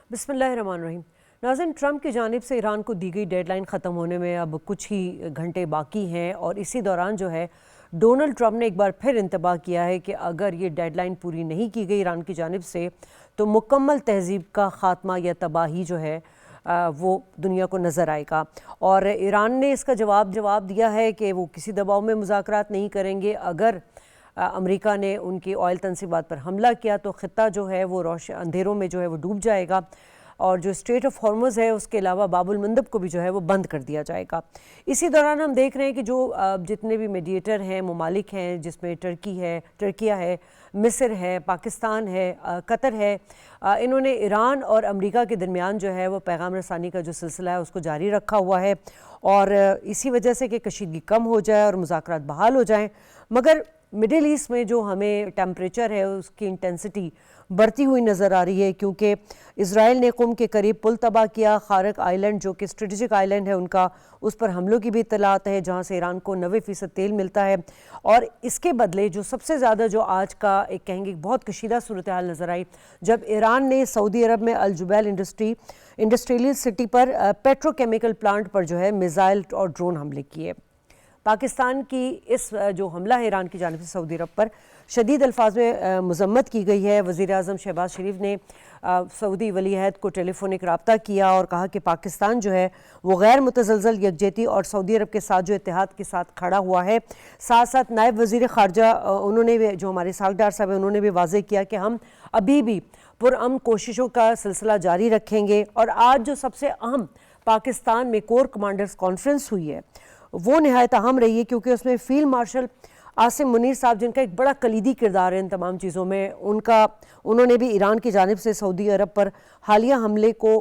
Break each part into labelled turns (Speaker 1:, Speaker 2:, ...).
Speaker 1: बिस्मिल्लाहिर्रहमानिर्रहीम। नाज़रीन, ट्रंप की जानिब से ईरान को दी गई डेडलाइन ख़त्म होने में अब कुछ ही घंटे बाकी हैं और इसी दौरान जो है डोनाल्ड ट्रंप ने एक बार फिर इंतबाह किया है कि अगर ये डेडलाइन पूरी नहीं की गई ईरान की जानिब से तो मुकम्मल तहज़ीब का ख़ात्मा या तबाही जो है वो दुनिया को नज़र आएगा। और ईरान ने इसका जवाब दिया है कि वो किसी दबाव में मुज़ाकरात नहीं करेंगे। अगर अमेरिका ने उनकी ऑयल तनसीबात पर हमला किया तो ख़ित्ता जो है वो अंधेरों में जो है वो डूब जाएगा और जो स्ट्रेट ऑफ हॉर्मुज़ है उसके अलावा बाबुल मंदब को भी जो है वो बंद कर दिया जाएगा। इसी दौरान हम देख रहे हैं कि जो जितने भी मीडिएटर हैं, ममालिक हैं, जिसमें टर्किया है, मिस्र है, पाकिस्तान है, कतर है, इन्होंने ईरान और अमेरिका के दरमियान जो है वो पैगाम रसानी का जो सिलसिला है उसको जारी रखा हुआ है और इसी वजह से कि कशीदगी कम हो जाए और मुज़ाकरात बहाल हो जाएँ। मगर मिडिल ईस्ट में जो हमें टेम्परेचर है उसकी इंटेंसिटी बढ़ती हुई नज़र आ रही है, क्योंकि इज़राइल ने कुम के करीब पुल तबाह किया। खारक आइलैंड जो कि स्ट्रेटजिक आइलैंड है उनका, उस पर हमलों की भी इत्तलात है जहाँ से ईरान को 90% तेल मिलता है। और इसके बदले जो सबसे ज़्यादा जो आज का एक कहेंगे बहुत कशीदा सूरत हाल नज़र आई जब ईरान ने सऊदी अरब में अल जुबैल इंडस्ट्रियल सिटी पर पेट्रोकेमिकल प्लांट पर जो है मिसाइल और ड्रोन हमले किए। पाकिस्तान की इस जो हमला है ईरान की जानिब से सऊदी अरब पर शदीद अल्फाज में मजम्मत की गई है। वज़ीर आज़म शहबाज शरीफ ने सऊदी वली अहद को टेलीफोनिक रब्ता किया और कहा कि पाकिस्तान जो है वो गैर मुतज़लज़ल यकजहती और सऊदी अरब के साथ जो इत्तेहाद के साथ खड़ा हुआ है। साथ साथ नायब वज़ीर ख़ारजा उन्होंने भी, जो हमारे सागडार साहब हैं, उन्होंने भी वाज़ेह किया कि हम अभी भी पुरअमन कोशिशों का सिलसिला जारी रखेंगे। और आज जो सबसे अहम पाकिस्तान में कोर कमांडर्स कॉन्फ्रेंस हुई है वो नहायत अहम रही है, क्योंकि उसमें फ़ील्ड मार्शल आसिम मुनीर साहब, जिनका एक बड़ा कलीदी किरदार है इन तमाम चीज़ों में, उन्होंने भी ईरान की जानिब से सऊदी अरब पर हालिया हमले को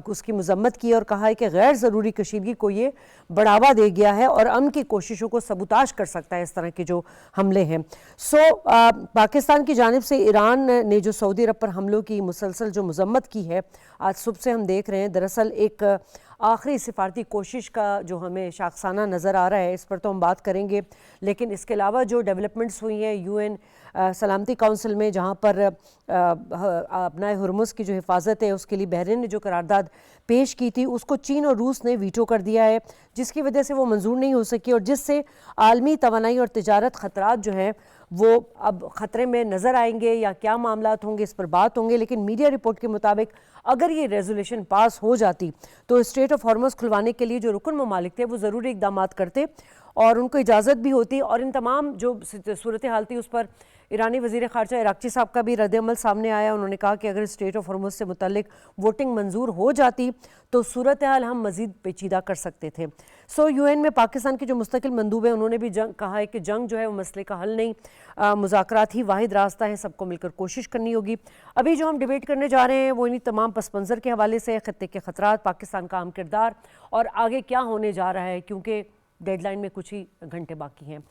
Speaker 1: उसकी मजम्मत की और कहा है कि गैर ज़रूरी कशीदगी को ये बढ़ावा दे गया है और अमन की कोशिशों को सबूताश कर सकता है इस तरह के जो हमले हैं। पाकिस्तान की जानिब से ईरान ने जो सऊदी अरब पर हमलों की मुसलसल जो मजम्मत की है आज सुबह से हम देख रहे हैं, दरअसल एक आखिरी सिफारती कोशिश का जो हमें शाखसाना नज़र आ रहा है, इस पर तो हम बात करेंगे। लेकिन इसके अलावा जो डेवलपमेंट्स हुई हैं यूएन सलामती काउंसिल में, जहाँ पर अपना हुर्मुज़ की जो हिफाजत है उसके लिए बहरीन ने जो करारदाद पेश की थी उसको चीन और रूस ने वीटो कर दिया है, जिसकी वजह से वो मंजूर नहीं हो सकी और जिससे आलमी तवानाई और तिजारत ख़तरात जो हैं वो अब ख़तरे में नज़र आएंगे या क्या मामलात होंगे इस पर बात होंगे। लेकिन मीडिया रिपोर्ट के मुताबिक अगर ये रेजोल्यूशन पास हो जाती तो स्ट्रेट ऑफ हॉर्मुज़ खुलवाने के लिए जो रुकन ममालिक थे वो ज़रूरी इकदाम करते और उनको इजाज़त भी होती और इन तमाम जो सूरत हाल थी उस पर ईरानी वज़ीर ख़ारजा इराक़ची साहब का भी रद्द-ए-अमल सामने आया। उन्होंने कहा कि अगर स्ट्रेट ऑफ हॉर्मुज़ से मुतल्लिक वोटिंग मंजूर हो जाती तो सूरत हाल हम मज़ीद पेचीदा कर सकते थे। यूएन में पाकिस्तान के जो मुस्तकिल मंदूब हैं उन्होंने भी कहा है कि जंग जो है वो मसले का हल नहीं, मुज़ाकरात ही वाहिद रास्ता है, सबको मिलकर कोशिश करनी होगी। अभी जो हम डिबेट करने जा रहे हैं वो इन्हीं तमाम पस मंज़र के हवाले से, ख़त्ते के ख़तरात, पाकिस्तान का अहम किरदार और आगे क्या होने जा रहा है, क्योंकि डेडलाइन में कुछ ही घंटे बाकी हैं।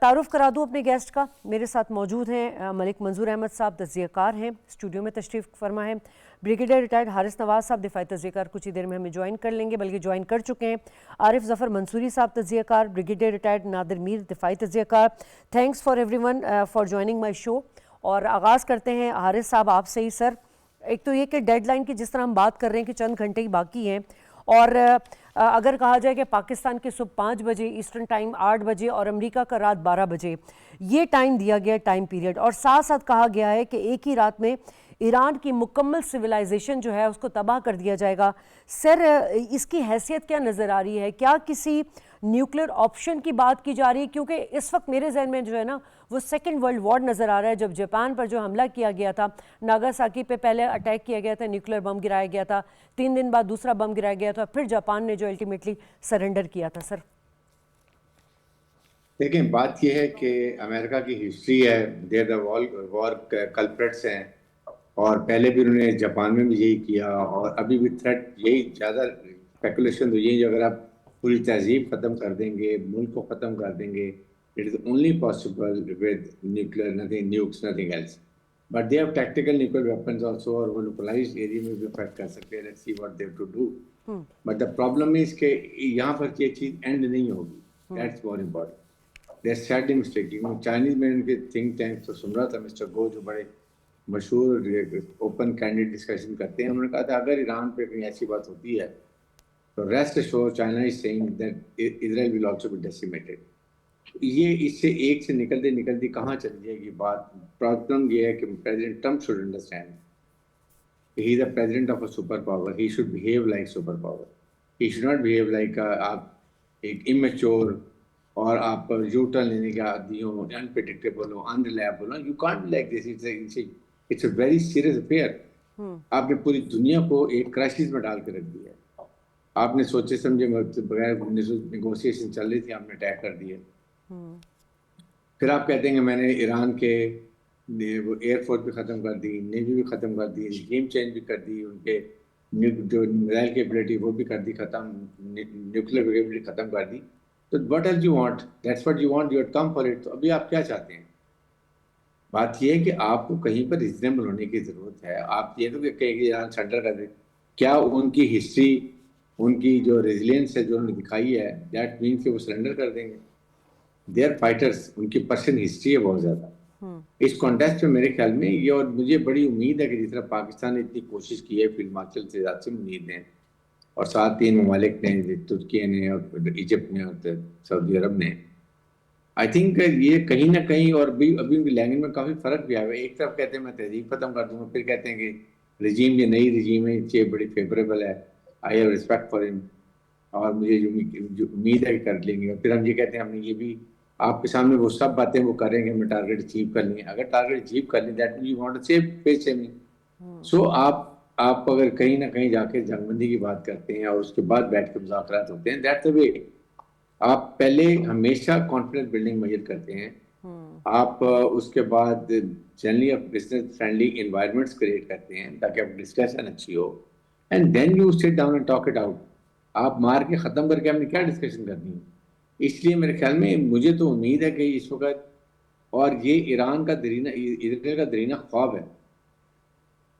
Speaker 1: तारुफ करा दूँ अपने गेस्ट का। मेरे साथ मौजूद हैं मलिक मंजूर अहमद साहब, तज़कियाकार हैं, स्टूडियो में तशरीफ़ फरमा है। ब्रिगेडियर रिटायर्ड हारिस नवाज साहब, दिफाई तज़कियाकार, कुछ ही देर में हमें ज्वाइन कर लेंगे, बल्कि ज्वाइन कर चुके हैं। आरिफ ज़फ़र मंसूरी साहब, तज़कियाकार, ब्रिगेडियर रिटायर्ड नादिर मीर, दिफाई तज़कियाकार। Thanks for everyone for joining my show. और आगाज़ करते हैं हारिस साहब आपसे ही। सर, एक तो ये कि डेडलाइन की जिस तरह हम बात कर रहे हैं कि चंद घंटे ही बाकी हैं और अगर कहा जाए कि पाकिस्तान के सुबह 5 बजे ईस्टर्न टाइम, 8 बजे और अमेरिका का रात 12 बजे ये टाइम दिया गया टाइम पीरियड, और साथ साथ कहा गया है कि एक ही रात में ईरान की मुकम्मल सिविलाइजेशन जो है उसको तबाह कर दिया जाएगा। सर, इसकी हैसियत क्या नज़र आ रही है? क्या किसी न्यूक्लियर ऑप्शन की बात की जा रही है? क्योंकि इस वक्त मेरे जहन में जो है ना वो सेकेंड वर्ल्ड वॉर नज़र आ रहा है। जब जापान पर जो हमला किया गया था, नागासाकी पे पहले अटैक किया गया था, न्यूक्लियर बम गिराया गया था, 3 दिन बाद दूसरा बम गिराया गया था, फिर जापान ने जो अल्टीमेटली सरेंडर किया था। सर
Speaker 2: देखिए, बात यह है कि अमेरिका की हिस्ट्री है, देर द वॉर कल्प्रेट्स हैं और पहले भी उन्होंने जापान में भी यही किया और अभी भी थ्रेट यही ज़्यादा स्पेकुलेशन तो यही, अगर आप पूरी तहजीब ख़त्म कर देंगे, मुल्क को ख़त्म कर देंगे, it is only possible with nuclear, nothing nukes, nothing else, but they have tactical nuclear weapons also और वो लोकलाइज्ड एरिया में भी अफेक्ट कर सकते हैं। Let's see what they have to do, but the problem is कि यहाँ पर ये चीज़ एंड नहीं होगी। That's more important. They're sadly mistaken। Chinese में उनके थिंक टैंक तो सुन रहा था, मिस्टर गो जो बड़े मशहूर ओपन कैंडिड डिस्कशन करते हैं, उन्होंने कहा था अगर ईरान पे कहीं ऐसी बात होती है तो rest assure China is saying that Israel will also be decimated. ये इससे एक से निकलते निकलती कहाँ चली जाएगी बात। प्रॉब्लम ये है कि president Trump should understand he is the president of a superpower. He should behave like superpower. He should not behave like आप एक immature और आप यू टर्न लेने के आदी हो, अनप्रेडिक्टेबल हो, अनरिलायबल हो। You can't be like this. It's a very serious affair. आपने पूरी दुनिया को एक क्राइसिस में डाल के रख दिया है। आपने सोचे समझे बगैर नेगोशिएशन चल रही थी, आपने अटैक कर दिए। फिर आप कहते हैं कि मैंने ईरान के वो एयरफोर्स भी ख़त्म कर दी, नेवी भी ख़त्म कर दी, गेम चेंज भी कर दी, उनके जो मिसाइल कैपेबिलिटी वो भी कर दी ख़त्म, न्यूक्लियर कैपेबिलिटी ख़त्म कर दी। तो what else you want? That's what you want, you have come for it. तो अभी आप क्या चाहते हैं? बात यह है कि आपको कहीं पर रिजनेबल होने की ज़रूरत है। आप ये तो कहें कि ईरान सरेंडर कर दे, क्या उनकी हिस्ट्री, उनकी जो रेजिलियंस है जो उन्होंने दिखाई है, दैट मीन्स कि वो सरेंडर कर देंगे? दे आर फाइटर्स, उनकी पर्सनल हिस्ट्री है बहुत ज़्यादा। इस कॉन्टेस्ट में मेरे ख्याल में ये, और मुझे बड़ी उम्मीद है कि जिस तरह पाकिस्तान ने इतनी कोशिश की है, फिर हिमाचल से ज़्यादा से उम्मीद है, और साथ 3 ममालिक ने, तुर्की ने और इजिप्ट ने और सऊदी अरब ने, आई थिंक ये कहीं ना कहीं, और भी अभी उनकी लैंग्वेज में काफ़ी फ़र्क भी आया है। एक तरफ कहते हैं मैं तहजीब ख़त्म कर दूंगा, फिर कहते हैं कि रजीम, ये नई रजीम है, ये बड़ी फेवरेबल है, I have respect for him, और मुझे जो उम्मीद है कि कर लेंगे। और फिर हम ये कहते हैं हमने ये भी आपके सामने वो सब बातें वो करेंगे, हमें टारगेट अचीव कर लेंगे। अगर टारगेट अचीव कर लें, that mean you want to save face saving. So आप अगर कहीं ना कहीं जाके जंगबंदी की बात करते हैं और उसके बाद बैठ के मुज़ाकरात होते हैं, दैट्स द वे। आप पहले हमेशा कॉन्फिडेंस बिल्डिंग मेजर करते हैं, आप उसके बाद जनरली आप बिजनेस फ्रेंडली एनवायरनमेंट्स क्रिएट करते हैं ताकि आप डिस्कशन अच्छी हो, and then you sit down and talk it out. आप मार के ख़त्म करके हमने क्या डिस्कशन करनी है? इसलिए मेरे ख्याल में, मुझे तो उम्मीद है कि इस वक्त, और ये ईरान का दरीना, इजराइल का दरीना ख्वाब है।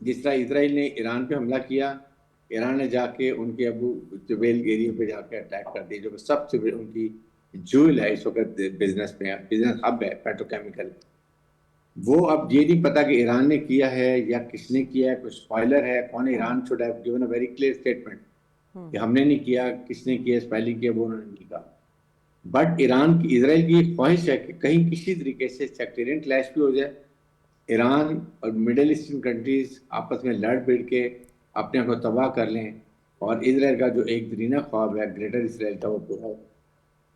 Speaker 2: जिस तरह इसराइल ने ईरान पे हमला किया, ईरान ने जाके उनके अबू जुबैल एरिया पे जाके अटैक कर दिया, जो सबसे उनकी जूल है इस वक्त बिजनेस में, बिजनेस हब है पेट्रोकेमिकल। वो अब ये नहीं पता कि ईरान ने किया है या किसने किया है, कुछ स्पॉइलर है, कौन है? Iran should have given a very clear statement कि हमने नहीं किया, किसने किया, स्पेलिंग किया, वो उन्होंने नहीं कहा। बट ईरान की, इसराइल की ख्वाहिश है कि कहीं किसी तरीके से सेक्टेरियन क्लैश भी हो जाए, ईरान और मिडिल ईस्टर्न कंट्रीज आपस में लड़ भिड़ के अपने आप को तबाह कर लें, और इसराइल का जो एक दरीना ख्वाब है ग्रेटर इसराइल का, वो पूरा हो।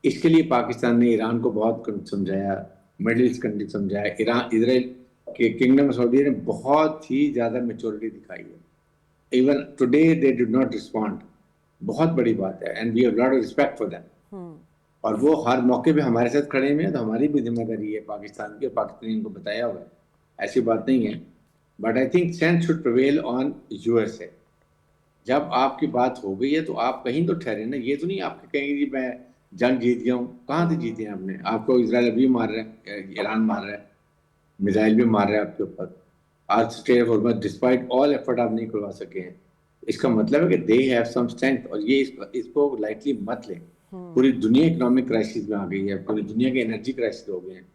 Speaker 2: इसके लिए पाकिस्तान ने ईरान को बहुत समझाया, मिडिल ईस्ट कंट्री समझाया, ईरान इसराइल के किंगडम सऊदी ने बहुत ही ज़्यादा मेच्योरिटी दिखाई है। Even today they did not respond. बहुत बड़ी बात है, and we have lot of respect for them. और वो हर मौके पे हमारे साथ खड़े हुए हैं, तो हमारी भी जिम्मेदारी है पाकिस्तान की, और पाकिस्तानी को बताया हुआ है, ऐसी बात नहीं है। But I think sense should prevail on USA. जब आपकी बात हो गई है तो आप कहीं तो ठहरे ना। ये तो नहीं आप कहेंगे जी मैं जंग जीत गया हूँ। कहाँ से जीते हैं आपने? आपको इजराइल अभी मार रहा है, ईरान मार रहा है, मिसाइल भी मार रहा है आपके ऊपर। आज state of Hormuz despite all effort आप नहीं करवा सके हैं। इसका मतलब है कि दे हैव सम स्ट्रेंथ, और ये इसको लाइटली मत लें। पूरी दुनिया इकोनॉमिक क्राइसिस में आ गई है, पूरी दुनिया के एनर्जी क्राइसिस हो गए हैं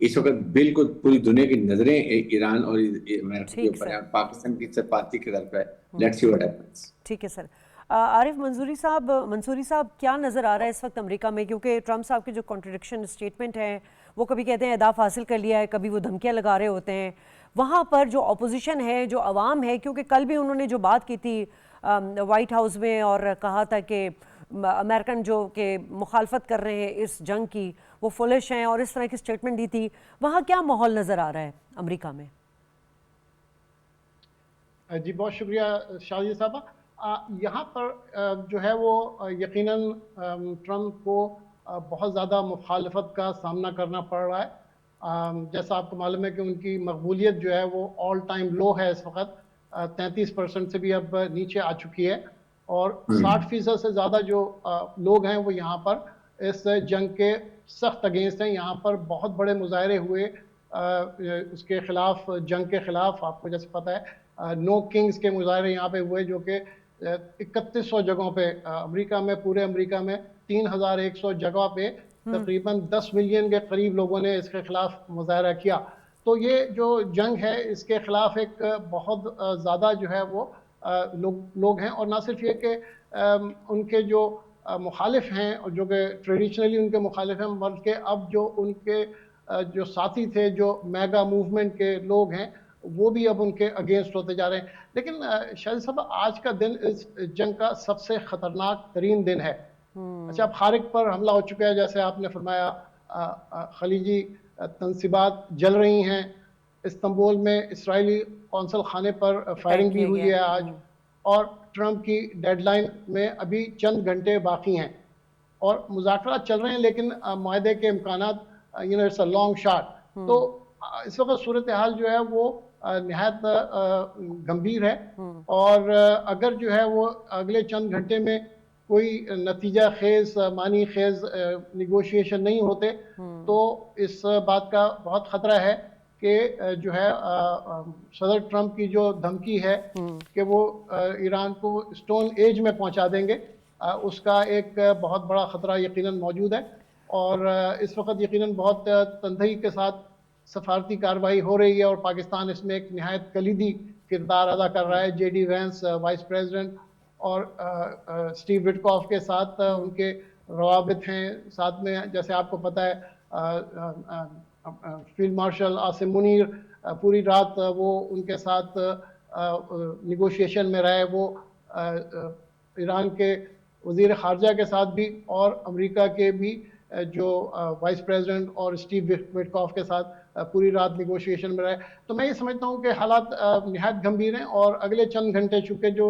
Speaker 2: इस वक्त। बिल्कुल पूरी दुनिया की नजरें ईरान और अमेरिका के ऊपर है, पाकिस्तान की चपाती की तरफ है। Let's see what happens.
Speaker 1: ठीक है सर। आरिफ मंसूरी साहब, क्या नज़र आ रहा है इस वक्त अमेरिका में? क्योंकि ट्रम्प साहब के जो कॉन्ट्रडिक्शन स्टेटमेंट है, वो कभी कहते हैं अहदाफ हासिल कर लिया है, कभी वो धमकियां लगा रहे होते हैं। वहाँ पर जो अपोजिशन है, जो अवाम है, क्योंकि कल भी उन्होंने जो बात की थी वाइट हाउस में और कहा था कि अमेरिकन जो कि मुखालफत कर रहे हैं इस जंग की, वो फुलिश हैं, और इस तरह की स्टेटमेंट दी थी। वहाँ क्या माहौल नज़र आ रहा है अमेरिका में?
Speaker 3: जी बहुत शुक्रिया शादी साहबा। यहाँ पर जो है वो यकीनन ट्रम्प को बहुत ज़्यादा मुखालफत का सामना करना पड़ रहा है। जैसा आपको मालूम है कि उनकी मकबूलियत जो है वो ऑल टाइम लो है इस वक्त, 33% से भी अब नीचे आ चुकी है, और 60% से ज़्यादा जो लोग हैं वो यहाँ पर इस जंग के सख्त अगेंस्ट हैं। यहाँ पर बहुत बड़े मुजाहरे हुए उसके खिलाफ, जंग के खिलाफ। आपको जैसे पता है नो किंग्स के मुजाहरे यहाँ पे हुए, जो कि 3100 जगहों पे अमेरिका में, पूरे अमेरिका में 3100 जगह पे तकरीबन 10 मिलियन के करीब लोगों ने इसके खिलाफ मुजाहरा किया। तो ये जो जंग है इसके खिलाफ एक बहुत ज़्यादा जो है वो लोग हैं, और ना सिर्फ ये कि उनके जो मुखालिफ हैं और जो कि ट्रेडिशनली उनके मुखालिफ हैं, बल्कि अब जो उनके जो साथी थे, जो मेगा मूवमेंट के लोग हैं, वो भी अब उनके अगेंस्ट होते जा रहे हैं। लेकिन शाहिद साहब, आज का दिन इस जंग का सबसे ख़तरनाक तरीन दिन है। अच्छा, अब खारिक पर हमला हो चुका है, जैसे आपने फरमाया, खलीजी तनसीबात जल रही हैं, इस्तांबुल में इसराइली कौंसल खाने पर फायरिंग भी हुई है आज, और ट्रंप की डेडलाइन में अभी चंद घंटे बाकी हैं और मुज़ाकरात चल रहे हैं, लेकिन माहदे के इम्कानात, इट्स अ लॉन्ग शॉट। तो इस वक्त सूरत हाल जो है वो निहायत गंभीर है, और अगर जो है वो अगले चंद घंटे में कोई नतीजा खेज, मानी खेज निगोशिएशन नहीं होते, तो इस बात का बहुत ख़तरा है कि जो है सदर ट्रंप की जो धमकी है कि वो ईरान को स्टोन एज में पहुंचा देंगे, उसका एक बहुत बड़ा ख़तरा यकीनन मौजूद है। और इस वक्त यकीनन बहुत तंदही के साथ सफारती कार्रवाई हो रही है, और पाकिस्तान इसमें एक निहायत कलीदी किरदार अदा कर रहा है। जेडी वैंस वाइस प्रेसिडेंट और स्टीव विटकॉफ के साथ उनके रवाबित हैं। साथ में जैसे आपको पता है फील्ड मार्शल आसिम मुनीर पूरी रात वो उनके साथ निगोशिएशन में रहे। वो ईरान के वज़ीर ख़ारजा के साथ भी और अमेरिका के भी जो वाइस प्रेसिडेंट और स्टीव विटकॉफ के साथ पूरी रात निगोशिएशन में रहे। तो मैं ये समझता हूँ कि हालात निहायत गंभीर हैं, और अगले चंद घंटे, चूँकि जो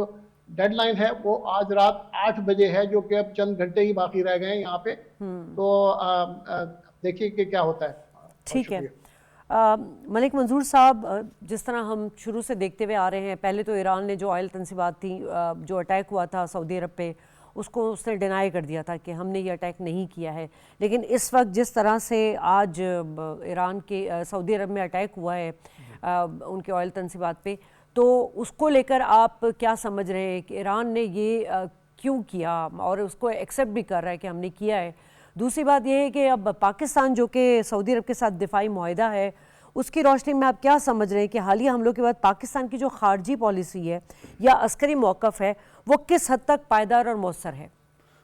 Speaker 3: डेडलाइन है वो आज रात 8 बजे है, जो कि अब चंद घंटे ही बाकी रह गए हैं यहाँ पे। तो देखिए कि क्या होता है।
Speaker 1: ठीक है मलिक मंजूर साहब, जिस तरह हम शुरू से देखते हुए आ रहे हैं, पहले तो ईरान ने जो ऑयल तनसीबात थी, जो अटैक हुआ था सऊदी अरब पे, उसको उसने डिनाई कर दिया था कि हमने ये अटैक नहीं किया है। लेकिन इस वक्त जिस तरह से आज ईरान के सऊदी अरब में अटैक हुआ है उनके ऑयल तनसीबात पे, तो उसको लेकर आप क्या समझ रहे हैं कि ईरान ने ये क्यों किया, और उसको एक्सेप्ट भी कर रहा है कि हमने किया है। दूसरी बात यह है कि अब पाकिस्तान, जो कि सऊदी अरब के साथ दिफाई मुआहदा है, उसकी रोशनी में आप क्या समझ रहे हैं कि हालिया हमलों के बाद पाकिस्तान की जो खारजी पॉलिसी है या अस्करी मौक़िफ़ है, वो किस हद तक पायदार और मौसर है?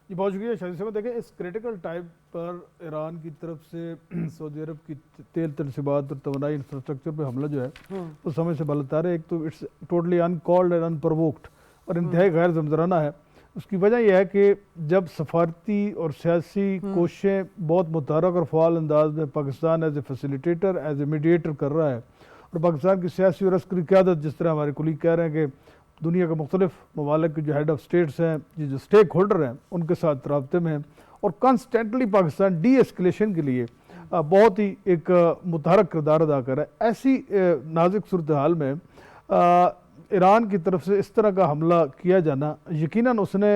Speaker 4: जी बहुत शुक्रिया शाहिद साहब। देखें, इस क्रिटिकल टाइम पर ईरान की तरफ से सऊदी अरब की तेल तनसीबात और तवानाई इंफ्रास्ट्रक्चर पर हमला जो है उस समय से बलता रहे। एक तो इट्स टोटली अनकॉल्ड एंड अनप्रवोक्ड और इंतहाई गैर ज़मज़राना है। उसकी वजह यह है कि जब सफारती और सियासी कोशिशें बहुत मुतहरक और फ़ाल अंदाज में Pakistan as a facilitator, as a mediator कर रहा है, और पाकिस्तान की सियासी और अस्करी क़यादत, जिस तरह हमारे कुलीग कह रहे हैं कि दुनिया के मुख्तलिफ ममालिक के जो हेड ऑफ स्टेट्स हैं, जो स्टेक होल्डर हैं, उनके साथ रब्ते में हैं, और कॉन्स्टेंटली पाकिस्तान डी एस्केलेशन के लिए बहुत ही एक मुतहरक किरदार अदा कर रहा है। ऐसी नाजुक सूरत हाल में ईरान की तरफ से इस तरह का हमला किया जाना, यकीनन उसने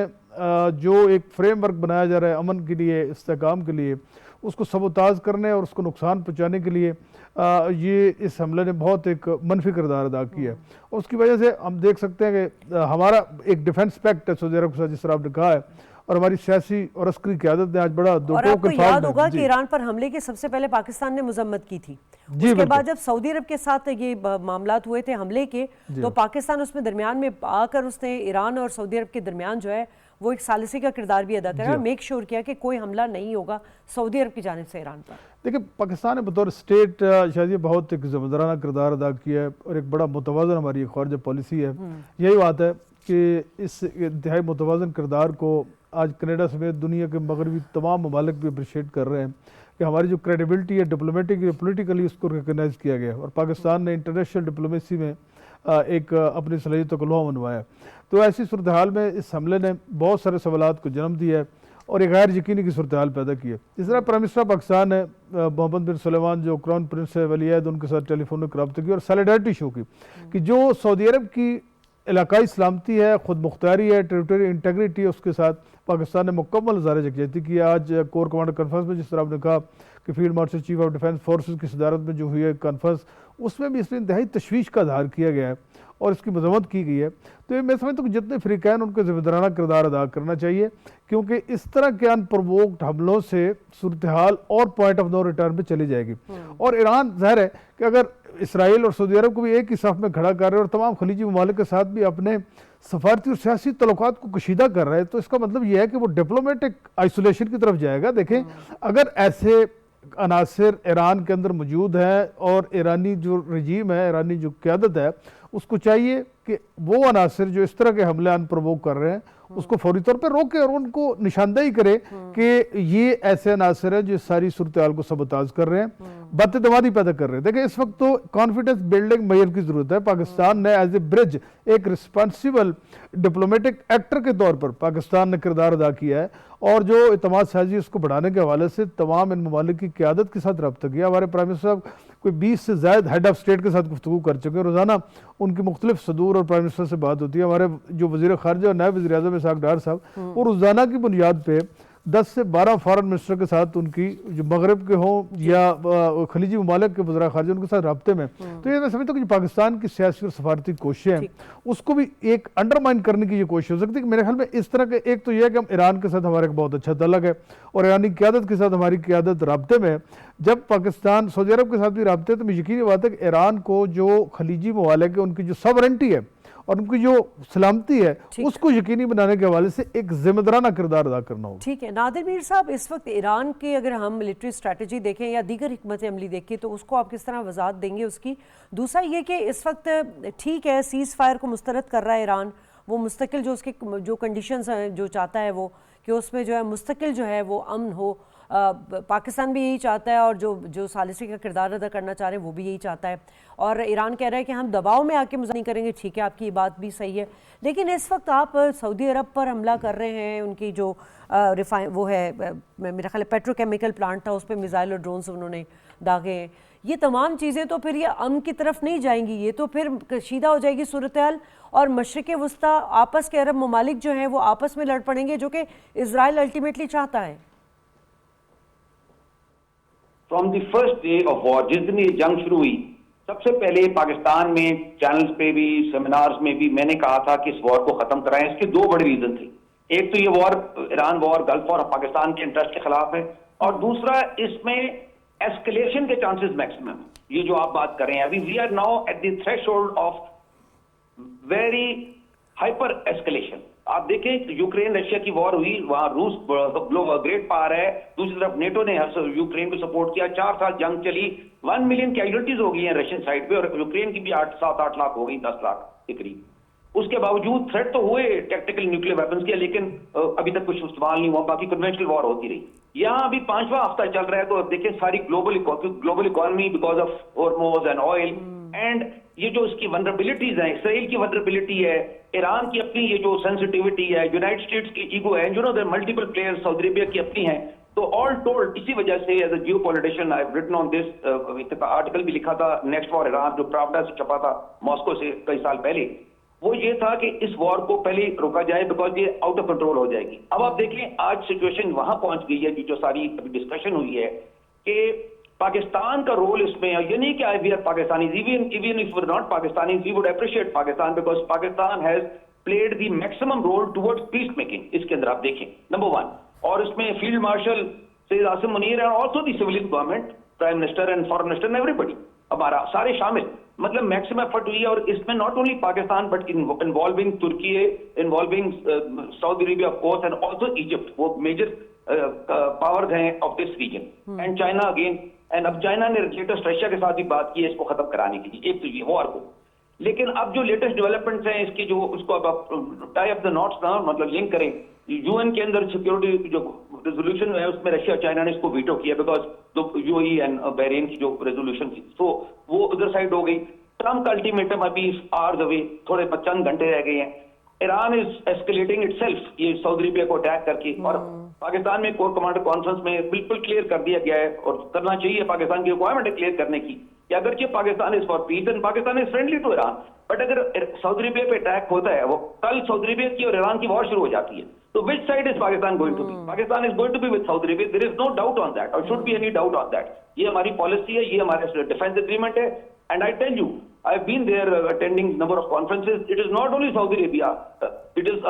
Speaker 4: जो एक फ्रेमवर्क बनाया जा रहा है अमन के लिए, इस्तेहकाम के लिए, उसको सबोताज करने और उसको नुकसान पहुँचाने के लिए ये इस हमले ने बहुत एक मनफी किरदार अदा किया है। और उसकी वजह से हम देख सकते हैं कि हमारा एक डिफेंस पैक्ट है सऊदी अरब के साथ, जिस तरह आपने कहा है, और हमारी सियासी और अस्करी क़यादत ने आज बड़ा
Speaker 1: और आपको याद होगा कि ईरान पर हमले के सबसे पहले पाकिस्तान ने मजम्मत की थी। उसके बाद जब सऊदी अरब के साथ ये मामलात हुए थे हमले के, तो पाकिस्तान उसमें दरमियान में आकर उसने ईरान और सऊदी अरब के दरमियान जो है वो एक सालिसी का किरदार भी अदा करा, मेक श्योर किया कि कोई हमला नहीं होगा सऊदी अरब की जानिब से ईरान पर। देखिए,
Speaker 4: पाकिस्तान ने बतौर स्टेट शायद ये बहुत एक ज़मज़राना किरदार अदा किया है, और एक बड़ा मुतवाज़न हमारी खारजा पॉलिसी है। यही बात है कि इस इंतहाई मुतवाज़न किरदार को आज कनाडा समेत दुनिया के मगरबी तमाम ममालिक भी अप्रिशिएट कर रहे हैं कि हमारी जो क्रेडिबिलिटी है डिप्लोमेटिक पोलिटिकली, उसको रिकगनाइज़ किया गया, और पाकिस्तान ने इंटरनेशनल डिप्लोमेसी में एक अपनी सलाहियतों को लोहा मनवाया। तो ऐसी सूरत हाल में इस हमले ने बहुत सारे सवालात को जन्म दिया है और एक गैर यकीनी की सूरत हाल पैदा की है। जिस तरह प्राइम मिनिस्टर पाकिस्तान है मोहम्मद बिन सलेमान, जो क्राउन प्रिंस है, वली अहद, उनके साथ टेलीफोनिक रब्ते की और सॉलिडारिटी शो की कि जो सऊदी अरब की इलाकाई सलामती है, ख़ुद मुख्तारी है, टेरिटरी इंटेग्रिटी है, उसके साथ पाकिस्तान ने मुकम्मल ज़ाहिर यकजहती की। आज कोर कमांडर कॉन्फ्रेंस में जिस तरह आपने कहा कि field marshal chief of defence forces की सदारत में जो हुई है कॉन्फ्रेंस, उसमें भी इसमें इंतहाई तशवीश का इज़हार किया गया है और इसकी मजम्मत की गई है। तो ये मैं समझता हूँ कि जितने फ़रीक़ैन उनको ज़िम्मेदाराना किरदार अदा करना चाहिए, क्योंकि इस तरह के अनप्रवोक्ड हमलों से सूरत हाल और पॉइंट ऑफ नो रिटर्न पे चली जाएगी। और ईरान ज़ाहिर है कि अगर इसराइल और सऊदी अरब को भी एक ही साफ में खड़ा कर रहे हैं और तमाम खलीजी ममालिक के साथ भी अपने सफारती और सियासी तल्लुकात को कशीदा कर रहे हैं, तो इसका मतलब यह है कि वो डिप्लोमेटिक आइसोलेशन की तरफ जाएगा। देखें, अगर ऐसे अनासर ईरान के अंदर मौजूद है और ईरानी जो रजीम है, ईरानी जो क़यादत है, उसको चाहिए कि वो अनासर जो इस तरह के हमले अनप्रवोक कर रहे हैं उसको फौरी तौर पर रोके और उनको निशानदेही करे कि ये ऐसे अनासर हैं जो सारी सूरत हाल को सबताज कर रहे हैं, बदतमादी पैदा कर रहे हैं। देखिए, इस वक्त तो कॉन्फिडेंस बिल्डिंग मेजर की जरूरत है। पाकिस्तान ने एज ए ब्रिज, एक रिस्पॉन्सिबल डिप्लोमेटिक एक्टर के तौर पर पाकिस्तान ने किरदार अदा किया है और जो इत्मीनान साजी उसको बढ़ाने के हवाले से तमाम इन ममालिक की क़यादत के साथ रब्ता किया। हमारे प्राइम मिनिस्टर साहब कोई 20 से ज़्यादा हेड ऑफ स्टेट के साथ गुफ्तगू कर चुके हैं, रोज़ाना उनकी मुख्तलिफ सदूर और प्राइम मिनिस्टर से बात होती है। हमारे जो वज़ीर ख़ारजा और नायब वज़ीर आज़म इसहाक़ डार साहब, वो रोज़ाना की बुनियाद पे 10 से 12 फॉरेन मिनिस्टर के साथ उनकी जो मगरब के हों या खलीजी ममालिक के वज़ीर ख़ारजा उनके साथ रब्ते में, तो ये मैं समझता हूँ कि पाकिस्तान की सियासी और सफारती कोशिशें हैं उसको भी एक अंडरमाइन करने की ये कोशिश हो सकती है। कि मेरे ख्याल में इस तरह के, एक तो यह है कि हम ईरान के साथ हमारा एक बहुत अच्छा तल्लुक़ है और ईरानी क़यादत के साथ हमारी क़यादत रब्ते में, जब पाकिस्तान सऊदी अरब के साथ भी रब्ते, तो यकीनी बात है कि ईरान को जो खलीजी ममालिक है उनकी जो सॉवरेंटी है और उनकी जो सलामती है उसको यकीनी बनाने के हवाले से एक जिम्मेदाराना किरदार अदा करना होगा।
Speaker 1: ठीक है नादिर मीर साहब, इस वक्त ईरान की अगर हम मिलिट्री स्ट्रैटेजी देखें या दीगर हिकमत अमली देखें तो उसको आप किस तरह वजाहत देंगे उसकी? दूसरा ये कि इस वक्त ठीक है सीज़ फायर को मुस्तरद कर रहा है ईरान, वो मुस्तकिल जो उसके जो कंडीशंस हैं जो चाहता है वो कि उसमें जो है मुस्तकिल जो है वो अमन हो, पाकिस्तान भी यही चाहता है और जो सालिसी का किरदार अदा करना चाह रहे हैं वो भी यही चाहता है और ईरान कह रहा है कि हम दबाव में आके मज़ा नहीं करेंगे। ठीक है, आपकी बात भी सही है, लेकिन इस वक्त आप सऊदी अरब पर हमला कर रहे हैं, उनकी जो वो है मेरा ख्याल पेट्रोकेमिकल प्लांट था उस पर मिसाइल और ड्रोन्स उन्होंने दागे हैं। ये तमाम चीज़ें तो फिर ये अमन की तरफ नहीं जाएंगी, ये तो फिर कशीदा हो जाएगी सूरत हाल और मशरिक़ वस्ता आपस के अरब ममालिक जो हैं वो आपस में लड़ पड़ेंगे, जो कि इजराइल अल्टीमेटली चाहता है।
Speaker 5: From the first day of war, जिस दिन ये जंग शुरू हुई, सबसे पहले पाकिस्तान में चैनल्स पे भी, सेमिनार्स में भी मैंने कहा था कि इस वॉर को खत्म कराएं। इसके दो बड़े रीजन थे। एक तो ये war, Iran war gulf war Pakistan के इंटरेस्ट के खिलाफ है, और दूसरा इसमें एस्केलेशन के चांसेस मैक्सिमम। ये जो आप बात कर रहे हैं अभी, we are now at the threshold of very hyper escalation. आप देखें, यूक्रेन रशिया की वॉर हुई, वहां रूस ग्रेट पावर है, दूसरी तरफ नेटो ने यूक्रेन को सपोर्ट किया, 4 साल जंग चली, 1 मिलियन कैजुअलिटीज हो गई हैं रशियन साइड पे और यूक्रेन की भी 7-8 लाख हो गई, 10 लाख के करीब। उसके बावजूद थ्रेट तो हुए टैक्टिकल न्यूक्लियर वेपन्स के, लेकिन अभी तक कुछ इस्तेमाल नहीं हुआ, बाकी कन्वेंशनल वॉर होती रही। यहाँ अभी 5वां हफ्ता चल रहा है, तो अब देखिए सारी global economy because of Hormuz and oil and ये जो इसकी वनरेबिलिटीज हैं, इसराइल की वनरेबिलिटी है, ईरान की अपनी ये जो सेंसिटिविटी है, यूनाइटेड स्टेट्स की ईगो है, there multiple players, Saudi Arabia की अपनी है। तो ऑल टोल्ड इसी वजह से as a geopolitician I have written on this, एक आर्टिकल भी लिखा था नेक्स्ट फॉर ईरान जो प्रावडा से छपा था मॉस्को से कई साल पहले, वो ये था कि इस वॉर को पहले रोका जाए बिकॉज ये आउट ऑफ कंट्रोल हो जाएगी। अब आप देखें आज सिचुएशन वहां पहुंच गई है, जो सारी अभी डिस्कशन हुई है कि पाकिस्तान का रोल इसमें, ये नहीं कि we are Pakistani, even if we are not Pakistani we would appreciate Pakistan because Pakistan has played the maximum role towards peace making. इसके अंदर आप देखें नंबर 1, और इसमें field marshal Syed Asim Munir and also the civilian government, prime minister and foreign minister and everybody, हमारा सारे शामिल, मतलब मैक्सिमम एफर्ट हुई है। और इसमें not only Pakistan but involving Turkey, involving Saudi Arabia of course and also Egypt, वो मेजर पावर्स हैं of this region, and China again. And अब चाइना ने लेटेस्ट रशिया के साथ भी बात की है इसको खत्म कराने की, एक तो ये वॉर को। लेकिन अब जो लेटेस्ट डेवलपमेंट्स हैं इसकी, जो उसको अब टाई अप द नॉट्स ना, मतलब लिंक करें, यूएन के अंदर सिक्योरिटी जो रेजोल्यूशन है उसमें रशिया चाइना ने इसको वीटो किया बिकॉज यूएई एंड बहरीन की जो रेजोल्यूशन थी, तो वो उधर साइड हो गई। ट्रम्प का अल्टीमेटम अभी आवर्स अवे, थोड़े 55 घंटे रह गए हैं। ईरान इज एस्केलेटिंग इटसेल्फ, ये सऊदी अरेबिया को अटैक करके, और पाकिस्तान में कोर कमांडर कॉन्फ्रेंस में बिल्कुल क्लियर कर दिया गया है और करना चाहिए, पाकिस्तान की रिक्वायरमेंट है क्लियर करने की कि अगर Pakistan is for peace and Pakistan is friendly to Iran, but अगर सऊदी अरेबिया पे अटैक होता है, वो कल सऊदी अरेबिया की और ईरान की वॉर शुरू हो जाती है, तो which side is Pakistan going to be? Pakistan is going to be with Saudi Arabia, there is no doubt on that और should be any doubt on that. ये हमारी पॉलिसी है, ये हमारे डिफेंस एग्रीमेंट है, and I tell you I have been there attending number of conferences. It is not only Saudi Arabia, it is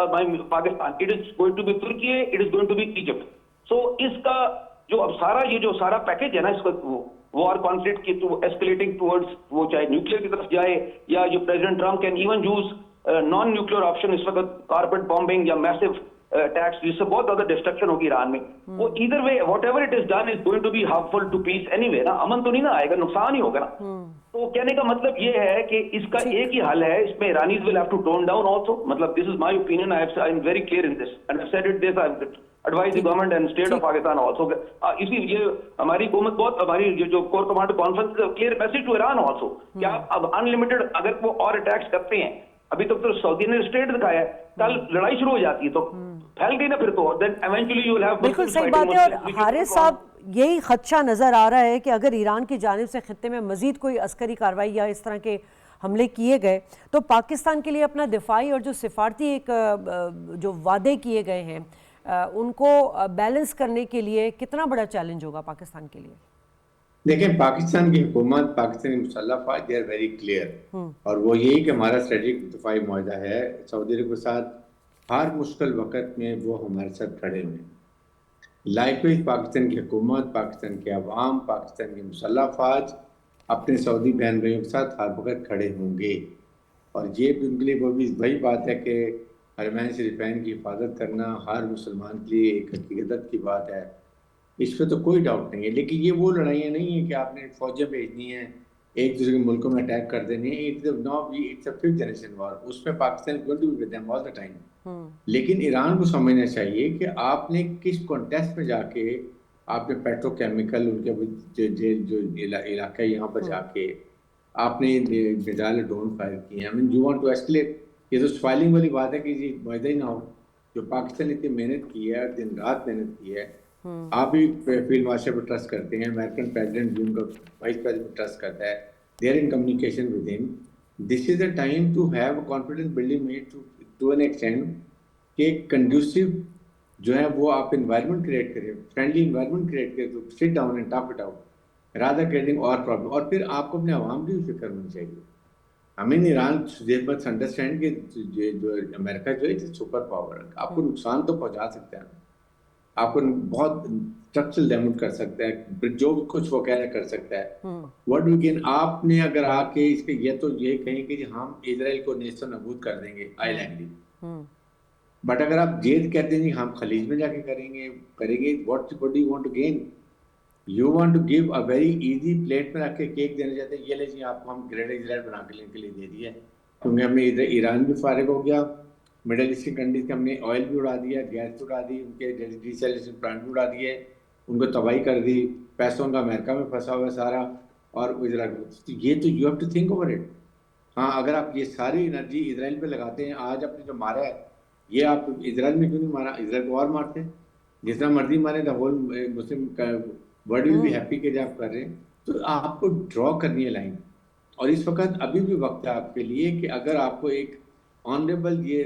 Speaker 5: Pakistan, it is going to be Turkey, it is going to be Egypt. So इसका जो अब सारा ये जो सारा package है ना, इसको वॉर कॉन्फ्लिक्ट की टू एस्केलेटिंग टुवर्ड्स वो चाहे न्यूक्लियर की तरफ जाए, या जो president Trump can even use non nuclear option इस वक्त कारपेट बॉम्बिंग या मैसिव अटैक्स, जिससे बहुत ज्यादा डिस्ट्रक्शन होगी ईरान में, वो इधर way whatever it is done is going to be harmful to peace anyway ना, अमन तो नहीं ना आएगा, नुकसान ही होगा ना। तो कहने का मतलब ये है कि इसका एक ही हल है, इसमें Iranis will have to tone down also, मतलब this is my opinion, I am very clear in this and I said it this, I advise the government and state of Pakistan also. इसी ये हमारी हुकूमत बहुत, हमारी जो core commander conference clear message to Iran also, क्या अब unlimited अगर वो और अटैक्स करते हैं, अभी तक तो सऊदी ने स्टेट दिखाया है, कल लड़ाई शुरू हो जाती है तो फैल गई ना फिर तो, then eventually you will have.
Speaker 1: बिल्कुल सही बात है। और हारिस साहब, यही खदशा नजर आ रहा है कि अगर ईरान की जानिब से खित्ते में मजीद कोई अस्करी कार्रवाई या इस तरह के हमले किए गए तो पाकिस्तान के लिए अपना दिफाई और जो सिफारती एक जो वादे किए गए हैं उनको बैलेंस करने के लिए कितना बड़ा चैलेंज होगा पाकिस्तान के लिए?
Speaker 2: देखें, पाकिस्तान की हुकूमत, पाकिस्तानी मुसल्लह फ़ौज, दे आर वेरी क्लियर, और वो यही कि हमारा स्ट्रेटेजिक दिफाई मुआहदा है सऊदी अरब के साथ, हर मुश्किल वक्त में वो हमारे साथ खड़े हुए हैं। लाइकवाइज पाकिस्तान की हुकूमत, पाकिस्तान के अवाम, पाकिस्तान की मुसल्लह फ़ौज अपने सऊदी बहन भाइयों के साथ हर वक्त खड़े होंगे, और ये भी उनके लिए वो भी वही बात है कि हरमैन शरीफैन की हिफाजत करना हर मुसलमान के लिए एक हकीकत की बात है, इस पर तो कोई डाउट नहीं है। लेकिन ये वो लड़ाइयाँ नहीं है कि आपने फौजें भेजनी है, एक दूसरे के मुल्कों में अटैक कर देनी है, it's a fifth generation war, उसमें Pakistan going to be with them all the time. लेकिन ईरान को समझना चाहिए कि आपने किस कॉन्टेक्स्ट में जाके, आपने पेट्रोकेमिकल उनके जो इलाका है यहाँ पर जाके आपने मिसाइल ड्रोन फायर किए हैं, I mean you want to escalate. ये तो स्वाइलिंग वाली बात है कि जी मुआहदा ही ना हो। जो पाकिस्तान इतनी मेहनत की है, दिन रात मेहनत की है, आप भी फील्ड मार्शल पर ट्रस्ट करते हैं, अमेरिकन प्रेसिडेंट भी उनका वाइस प्रेसिडेंट ट्रस्ट करता है, they are in communication with him. This is the time to have confidence building made to an extend कि कंड्यूसिव जो है वो आप इन्वायरमेंट क्रिएट करें, फ्रेंडली इन्वायरमेंट क्रिएट करें, तो sit down and talk it out rather creating और problem. और फिर आपको अपने आवाम की भी फिक्र होनी चाहिए। I mean Iran must understand कि जो अमेरिका जो है सुपर पावर, आपको नुकसान तो पहुंचा सकता है, आपको बहुत स्ट्रक्चरल डैमेज कर सकता है, जो कुछ वो कह रहा कर सकता है। व्हाट वी कैन, आपने अगर आके इसके ये तो ये कहें कि हम इजराइल को नेस्तो नबूद कर देंगे, आई एग्री, बट अगर आप जेद कहते हैं हम खलीज में जाके करेंगे, what do you want to gain? You want to give a very easy plate में रख के केक देने जाते हैं, ये ले जी आपको हम ग्रेट इजराइल बना के लिए दे दिया, क्योंकि हमने इधर ईरान भी फारिग हो गया, मिडल ईस्ट की कंट्रीज के हमने ऑयल भी उड़ा दिया, गैस भी उड़ा दी, उनके डिसैलिनेशन प्लांट भी उड़ा दिए, उनको तबाही कर दी, पैसों का अमेरिका में फंसा हुआ सारा, और इजराइल। ये तो you have to think over it. हाँ, अगर आप ये सारी एनर्जी इजराइल पे लगाते हैं, आज आपने जो मारा है ये आप इजराइल में क्यों नहीं मारा? इजराइल को और मारते हैं, जितना मर्जी मारे, the whole Muslim world will be happy के जब आप कर रहे हैं। तो आपको ड्रॉ करनी है लाइन, और इस वक्त अभी भी वक्त है आपके लिए कि अगर आपको एक ऑनरेबल ये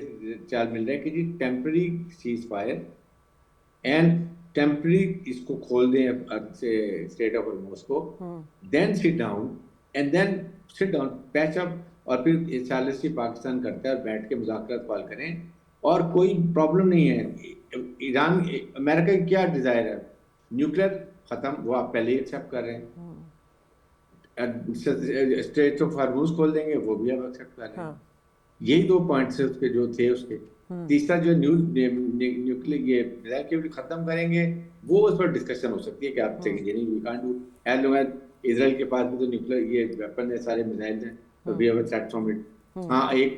Speaker 2: चाल मिल रहा है कि जी temporary cease fire and temporary इसको खोल दें स्टेट ऑफ हॉर्मुज़ को, then sit down patch up, और फिर सालिसी पाकिस्तान करता है और बैठ के मुज़ाकरात कॉल करें, और कोई प्रॉब्लम नहीं है। ईरान, अमेरिका की क्या डिज़ायर है? न्यूक्लियर ख़त्म, वो आप पहले ही एक्सेप्ट कर रहे हैं, स्टेट ऑफ हॉर्मुज़ खोल देंगे, वो भी आप एक्सेप्ट कर रहे हैं। यही दो पॉइंट्स उसके जो थे उसके। तीसरा जो न्यूक्लियर ये रिलेटिवली खत्म करेंगे, वो उस पर डिस्कशन हो सकती है कि आप चाहिए नहीं, we can't do as long as Israel के पास भी तो न्यूक्लियर ये वेपन है, सारे मिसाइल हैं, तो we have a threat from it. हाँ, एक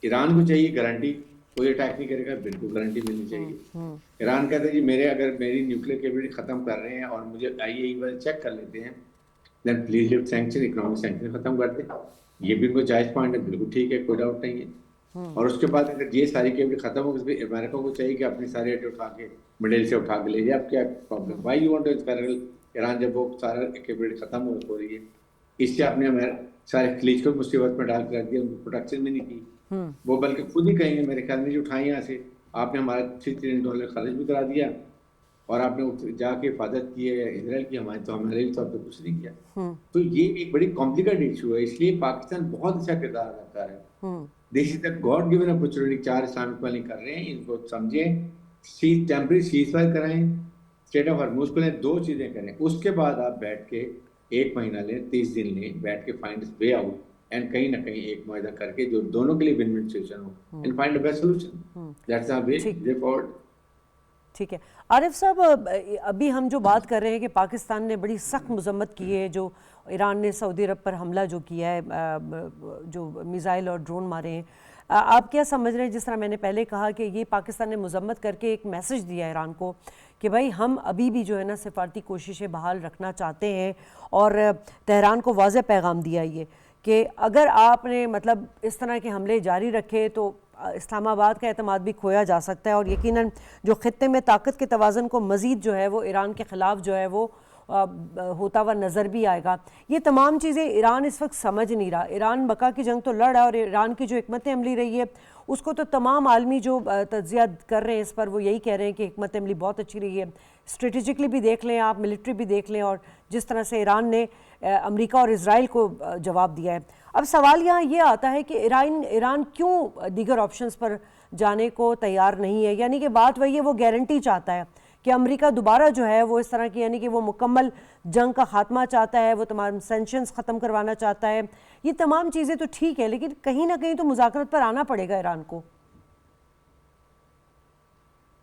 Speaker 2: ईरान को चाहिए गारंटी, कोई अटैक नहीं करेगा, बिल्कुल गारंटी मिलनी चाहिए। ईरान कहते हैं जी मेरी न्यूक्लियर कैपेबिलिटी खत्म कर रहे हैं और मुझे IAEA चेक कर लेते हैं, then please lift sanction, economic sanction खत्म कर दें। ये भी उनको जायज़ पॉइंट है, बिल्कुल ठीक है, कोई डाउट नहीं है। और उसके बाद अगर ये सारी कैपेबिलिटी खत्म हो गई, अमेरिका को चाहिए कि अपनी सारी एट उठा के मिडिल से उठा के ले जाए। अब क्या problem, why you want to parallel Iran, जब वो सारा कैपेबिलिटी खत्म हो रही है, इससे आपने सारे खलीज को मुसीबत में डाल कर रख दिया, उनको प्रोटेक्शन भी नहीं की। वो बल्कि खुद ही कहेंगे मेरे ख्याल में, जो उठाए यहाँ से आपने हमारा $3 ट्रिलियन खर्च भी करा दिया, और आपने जाके हिफाजत की है इजराइल की, हमारे लिए तो आपने कुछ नहीं किया। तो ये एक बड़ी कॉम्प्लिकेटेड इशू है, इसलिए पाकिस्तान बहुत अच्छा किरदार अदा कर रहा है। This is the God given opportunity, 4 Islamic वाले कर रहे हैं, इनको समझें, टेम्पररी सीज फायर कराएं, स्टेट ऑफ हॉर्मूज को लें, दो चीजें करें, उसके बाद आप बैठ के 1 महीना लें, 30 दिन लें, बैठ के फाइंड वे आउट एंड कहीं ना कहीं एक मुआहदा करके जो दोनों के लिए विन विन सिचुएशन हो and find a best solution. That's our way forward.
Speaker 1: ठीक है आरिफ साहब, अभी हम जो बात कर रहे हैं कि पाकिस्तान ने बड़ी सख्त मजम्मत की है जो ईरान ने सऊदी अरब पर हमला जो किया है, जो मिसाइल और ड्रोन मारे हैं, आप क्या समझ रहे हैं? जिस तरह मैंने पहले कहा कि ये पाकिस्तान ने मजम्मत करके एक मैसेज दिया ईरान को कि भाई हम अभी भी जो है ना सिफारती कोशिशें बहाल रखना चाहते हैं, और तेहरान को वाज़ेह पैगाम दिया ये कि अगर आपने मतलब इस तरह के हमले जारी रखे तो इस्लामाबाद का एतमाद भी खोया जा सकता है, और यकीनन जो खित्ते में ताकत के तवाज़ुन को मज़ीद जो है वो ईरान के ख़िलाफ़ जो है वो होता हुआ नज़र भी आएगा। ये तमाम चीज़ें ईरान इस वक्त समझ नहीं रहा। ईरान बका की जंग तो लड़ है, और ईरान की जो हिकमत अमली रही है उसको तो तमाम आलमी जो तज्जिया कर रहे हैं इस पर वो यही कह रहे हैं कि हिकमत अमली बहुत अच्छी रही है। स्ट्रेटिजिकली भी देख लें आप, मिलिट्री भी देख लें, और जिस तरह से ईरान ने अमेरिका और इज़राइल को जवाब दिया है। अब सवाल यहाँ ये आता है कि ईरान क्यों दीगर ऑप्शंस पर जाने को तैयार नहीं है? यानी कि बात वही है, वो गारंटी चाहता है कि अमेरिका दोबारा जो है वो इस तरह की, यानी कि वो मुकम्मल जंग का खात्मा चाहता है, वो तमाम सेंक्शंस ख़त्म करवाना चाहता है। ये तमाम चीज़ें तो ठीक है, लेकिन कहीं ना कहीं तो मुज़ाकरत पर आना पड़ेगा ईरान को।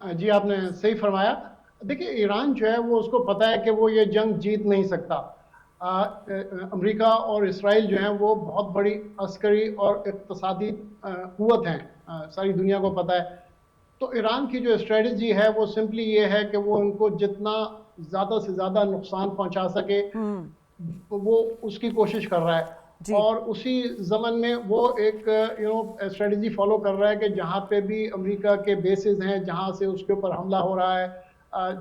Speaker 3: जी आपने सही फरमाया। देखिए ईरान जो है वो उसको पता है कि वो ये जंग जीत नहीं सकता। अमेरिका और इसराइल जो हैं वो बहुत बड़ी अस्करी और इक़्तिसादी क़ुव्वत हैं, सारी दुनिया को पता है। तो ईरान की जो स्ट्रेटजी है वो सिंपली ये है कि वो उनको जितना ज़्यादा से ज़्यादा नुकसान पहुंचा सके वो उसकी कोशिश कर रहा है, और उसी ज़मन में वो एक स्ट्रेटजी फॉलो कर रहा है कि जहाँ पे भी अमेरिका के बेसिस हैं, जहाँ से उसके ऊपर हमला हो रहा है,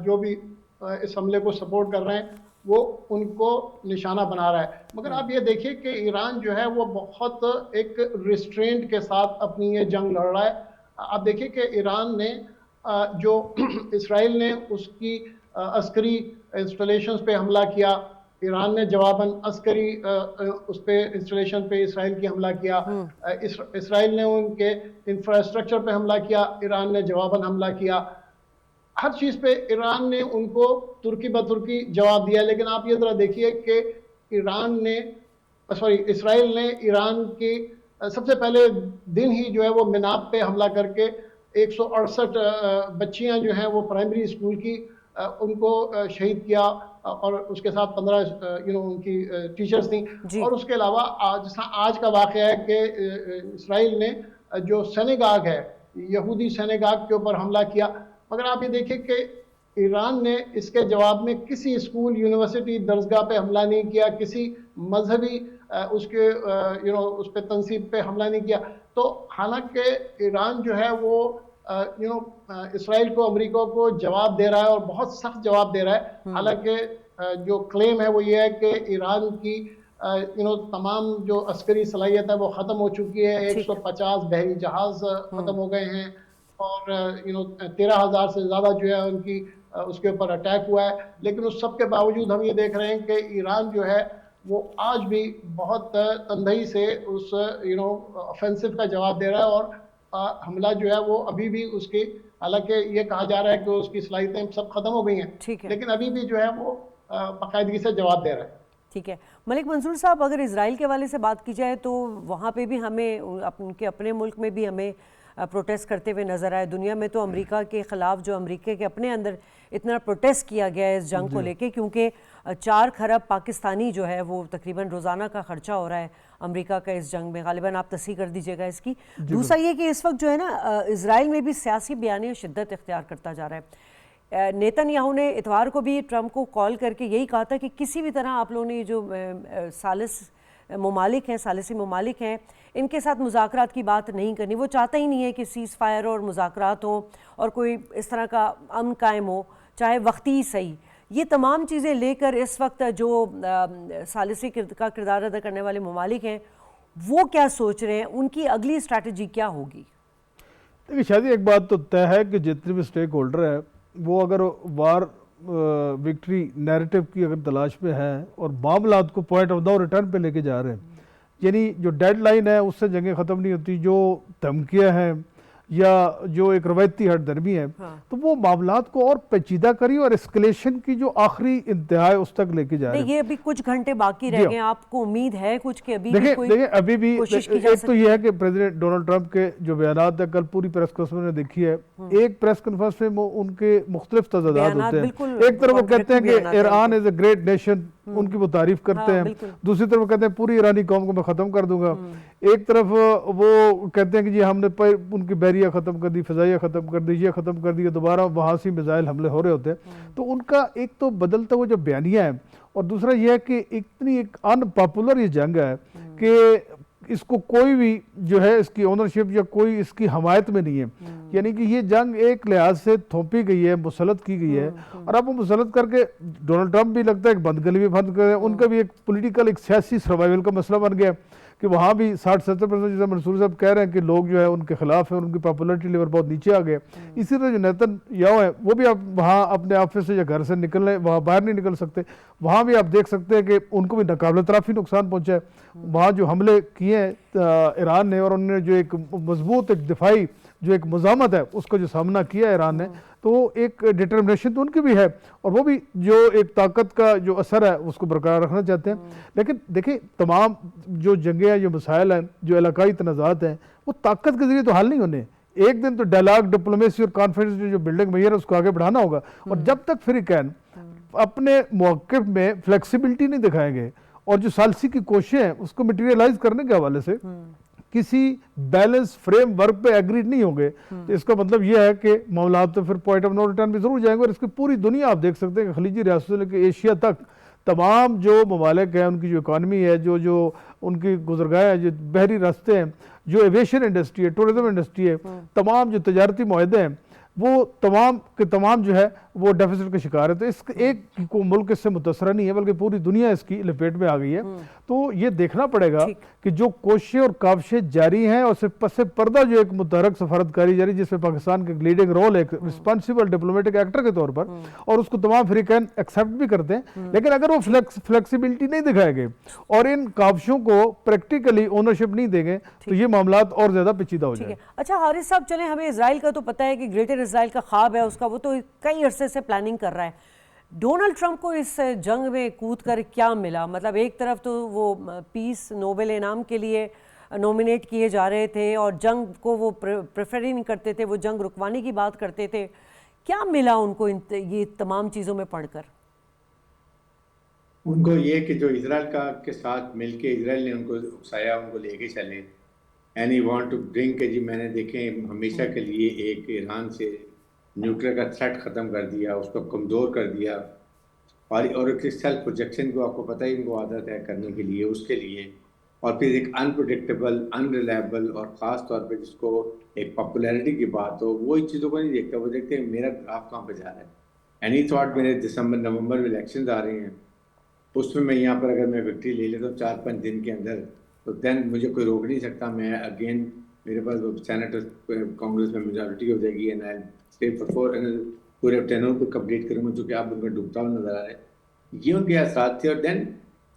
Speaker 3: जो भी इस हमले को सपोर्ट कर रहे हैं वो उनको निशाना बना रहा है। मगर आप ये देखिए कि ईरान जो है वो बहुत एक रिस्ट्रेंट के साथ अपनी ये जंग लड़ रहा है। आप देखिए कि ईरान ने जो इसराइल ने उसकी अस्करी इंस्टॉलेशंस पे हमला किया, ईरान ने जवाबन अस्करी उस पे इंस्टॉलेशन पे इसराइल की हमला किया। इसराइल ने उनके इंफ्रास्ट्रक्चर पे हमला किया, ईरान ने जवाबन हमला किया। हर चीज़ पे ईरान ने उनको तुर्की ब तुर्की जवाब दिया। लेकिन आप ये ज़रा देखिए कि इसराइल ने ईरान की सबसे पहले दिन ही जो है वो मिनाब पे हमला करके 168 बच्चियां जो हैं वो प्राइमरी स्कूल की उनको शहीद किया, और उसके साथ 15 उनकी टीचर्स थी। और उसके अलावा आज का वाक़या है कि इसराइल ने जो सेनेगाग है, यहूदी सेनेगाग के ऊपर हमला किया। मगर आप ये देखिए कि ईरान ने इसके जवाब में किसी स्कूल, यूनिवर्सिटी, दरसगाह पे हमला नहीं किया, किसी मजहबी उसके उस पे तंसीब पे हमला नहीं किया। तो हालांकि ईरान जो है वो इसराइल को, अमेरिका को जवाब दे रहा है और बहुत सख्त जवाब दे रहा है। हालांकि जो क्लेम है वो ये है कि ईरान की तमाम जो अस्करी सलाहियत है वो ख़त्म हो चुकी है। 150 बहरी जहाज़ ख़त्म हो गए हैं, और 13,000 से ज़्यादा जो है उनकी उसके ऊपर अटैक हुआ है। लेकिन उस सब के बावजूद हम ये देख रहे हैं कि ईरान जो है वो आज भी बहुत तंदही से उस ऑफेंसिव का जवाब दे रहा है, और हमला जो है वो अभी भी उसकी, हालांकि ये कहा जा रहा है कि उसकी सलाहियतें सब खत्म हो गई हैं, लेकिन अभी भी जो है वो बाकायदगी से जवाब दे रहा है।
Speaker 1: ठीक है मलिक मंसूर साहब, अगर इजराइल के हवाले से बात की जाए तो वहाँ पे भी हमें उनके अपने मुल्क में भी हमें प्रोटेस्ट करते हुए नज़र आए। दुनिया में तो अमेरिका के ख़िलाफ़ जो अमेरिका के अपने अंदर इतना प्रोटेस्ट किया गया है इस जंग को लेके, क्योंकि 4 खरब पाकिस्तानी जो है वो तकरीबन रोज़ाना का ख़र्चा हो रहा है अमेरिका का इस जंग में। गालिबन आप तस्सीह कर दीजिएगा इसकी। दूसरा ये कि इस वक्त जो है ना इजराइल में भी सियासी बयानी शिद्दत इख्तियार करता जा रहा है। नेतन्याहू ने इतवार को भी ट्रंप को कॉल करके यही कहा था कि किसी भी तरह आप लोगों ने जो सालिसी ममालिक हैं इनके साथ मुज़ाकरात की बात नहीं करनी। वो चाहता ही नहीं है कि सीज़ फायर और मुज़ाकरात हो और कोई इस तरह का अमन कायम हो, चाहे वक्ती ही सही। ये तमाम चीज़ें लेकर इस वक्त जो सालिसी का किरदार अदा करने वाले ममालिक हैं वो क्या सोच रहे हैं, उनकी अगली स्ट्रैटेजी क्या होगी?
Speaker 4: देखिए शायद एक बात तो तय है कि जितने भी स्टेक होल्डर है वो अगर वार विक्ट्री नैरेटिव की अगर तलाश में है और मामलात को पॉइंट ऑफ नो रिटर्न पे लेके जा रहे हैं, यानी जो डेडलाइन है उससे जंगें ख़त्म नहीं होती, जो धमकियां हैं, या जो एक रवायती हट धर्मी है, तो वो मामलात को और पेचीदा करी और एस्केलेशन की जो आखिरी इंतहा है उस तक लेके जा रहे हैं।
Speaker 1: ये अभी कुछ घंटे बाकी रह गए, आपको उम्मीद है कुछ कि अभी भी
Speaker 4: देखिए
Speaker 1: कोई
Speaker 4: देखिए अभी भी
Speaker 1: कोशिश की जा
Speaker 4: एक तो ये है कि प्रेसिडेंट डोनाल्ड ट्रंप के जो बयानात है, कल पूरी प्रेस कॉन्फ्रेंस में देखी है, एक प्रेस कॉन्फ्रेंस में उनके मुख्तलिफ तजादात होते हैं। एक तरफ वो कहते हैं कि Iran is a great nation, उनकी वो तारीफ करते हैं, दूसरी तरफ वो कहते हैं पूरी ईरानी कौम को मैं खत्म कर दूंगा। एक तरफ वो कहते हैं कि जी हमने उनकी बैरिया खत्म कर दी, फिजाइया खत्म कर दी, ये खत्म कर दिया, दोबारा वहां से मिसाइल हमले हो रहे होते हैं। तो उनका एक तो बदलता हुआ जो बयानिया है, और दूसरा यह है कि इतनी एक अनपॉपुलर ये जंग है कि इसको कोई भी जो है इसकी ओनरशिप या कोई इसकी हमायत में नहीं है। यानी कि ये जंग एक लिहाज से थोपी गई है, मुसलत की गई है, और अब वो मुसलत करके डोनाल्ड ट्रंप भी लगता है एक बंदगली भी बंद कर, उनका भी एक पॉलिटिकल एक सियासी सर्वाइवल का मसला बन गया कि वहाँ भी 60-70% जैसा मंसूर साहब कह रहे हैं कि लोग जो है उनके खिलाफ है, उनकी पॉपुलरिटी लेवल बहुत नीचे आ गए। इसी तरह जो नेतन्याहू है वो भी अब वहाँ अपने ऑफिस से या घर से निकलने वहाँ बाहर नहीं निकल सकते, वहाँ भी आप देख सकते हैं कि उनको भी नाकाबिल तराफी नुकसान पहुँचा है। वहाँ जो हमले किए हैं ईरान ने, और उन्होंने जो एक मजबूत एक दिफाई जो एक मुजामत है उसका जो सामना किया ईरान ने, तो एक डिटर्मिनेशन तो उनकी भी है, और वो भी जो एक ताकत का जो असर है उसको बरकरार रखना चाहते हैं। लेकिन देखिए तमाम जो जंगें हैं, जो मसाइल हैं, जो इलाकाई तनाज़ात हैं, वो ताकत के जरिए तो हल नहीं होने। एक दिन तो डायलॉग, डिप्लोमेसी और कॉन्फ्रेंस जो बिल्डिंग मैयर है उसको आगे बढ़ाना होगा, और जब तक अफ्रीकन अपने मौक़िफ़ में फ्लेक्सिबिलिटी नहीं दिखाएंगे और जो सालसी की कोशिशें हैं उसको मटीरियलाइज करने के हवाले से किसी बैलेंस फ्रेमवर्क पे एग्री नहीं होंगे, तो इसका मतलब यह है कि मामला तो फिर पॉइंट ऑफ नो रिटर्न भी जरूर जाएंगे। और इसकी पूरी दुनिया आप देख सकते हैं कि खलीजी रियासत से लेकर एशिया तक तमाम जो ममालिक हैं, उनकी जो इकानमी है, जो उनकी गुजरगाह है, जो बहरी रास्ते हैं, जो एविएशन इंडस्ट्री है, टूरिज्म इंडस्ट्री है, तमाम जो तजारती मुआहदे हैं, वो तमाम के तमाम जो है वो डेफिसिट का शिकार है। तो इस एक को मुल्क इससे मुतासर नहीं है, बल्कि पूरी दुनिया इसकी लपेट में आ गई है। तो ये देखना पड़ेगा कि जो कोशिशें और काविशें जारी हैं, और सिर्फ पसे पर्दा जो एक मुतहरक सफारतकारी जारी, जिसमें पाकिस्तान का लीडिंग रोल है एक रिस्पॉन्सिबल डिप्लोमेटिक एक्टर के तौर पर, और उसको तमाम अफ्रीकन एक्सेप्ट भी करते हैं। लेकिन अगर वो फ्लेक्सिबिलिटी नहीं दिखाएंगे और इन काविशों को प्रैक्टिकली ओनरशिप नहीं देंगे, तो ये मामला और ज्यादा पेचीदा हो जाएगा।
Speaker 1: अच्छा हारिस साहब, चले हमें इजराइल का तो पता है कि ग्रेटर इजराइल का ख्वाब है उसका, वो तो कई अरसे से प्लानिंग कर रहा है। डोनाल्ड ट्रंप को इस जंग में कूद कर क्या मिला? मतलब एक तरफ तो वो पीस नोबेल इनाम के लिए नॉमिनेट किए जा रहे थे और जंग को वो प्रेफर ही नहीं करते थे, वो जंग रुकवाने की बात करते थे। क्या मिला उनको ये तमाम चीज़ों में पढ़कर?
Speaker 2: उनको ये कि जो इजराइल के साथ मिलके इजराइल ने उनको उकसाया, उनको लेके चले, and he want to bring के जी मैंने देखें हमेशा के लिए एक ईरान से न्यूक्लियर का थ्रेट ख़त्म कर दिया, उसको कमज़ोर कर दिया, और एक सेल्फ प्रोजेक्शन को आपको पता ही उनको आदत है करने के लिए, उसके लिए, और फिर एक अनप्रेडिक्टेबल, अनरिलायबल, और ख़ास तौर पे जिसको एक पॉपुलैरिटी की बात हो, वो इन चीज़ों को नहीं देखता, वो देखते हैं मेरा ग्राफ कहाँ पे जा रहा है। एंड ही थॉट मेरे दिसंबर नवंबर में इलेक्शन आ रहे हैं, उसमें मैं यहाँ पर अगर मैं विक्ट्री ले लेता हूँ 4-5 दिन के अंदर, तो देन मुझे कोई रोक नहीं सकता। मैं अगेन मेरे पास सेनेटर कांग्रेस में मेजॉरिटी हो जाएगी, एंड आई स्टे फॉर पूरे टेनर को कंप्लीट करूँगा, जो कि आप उनका डूबता हुआ नजर आ रहा है। ये उनके आसात थे। और then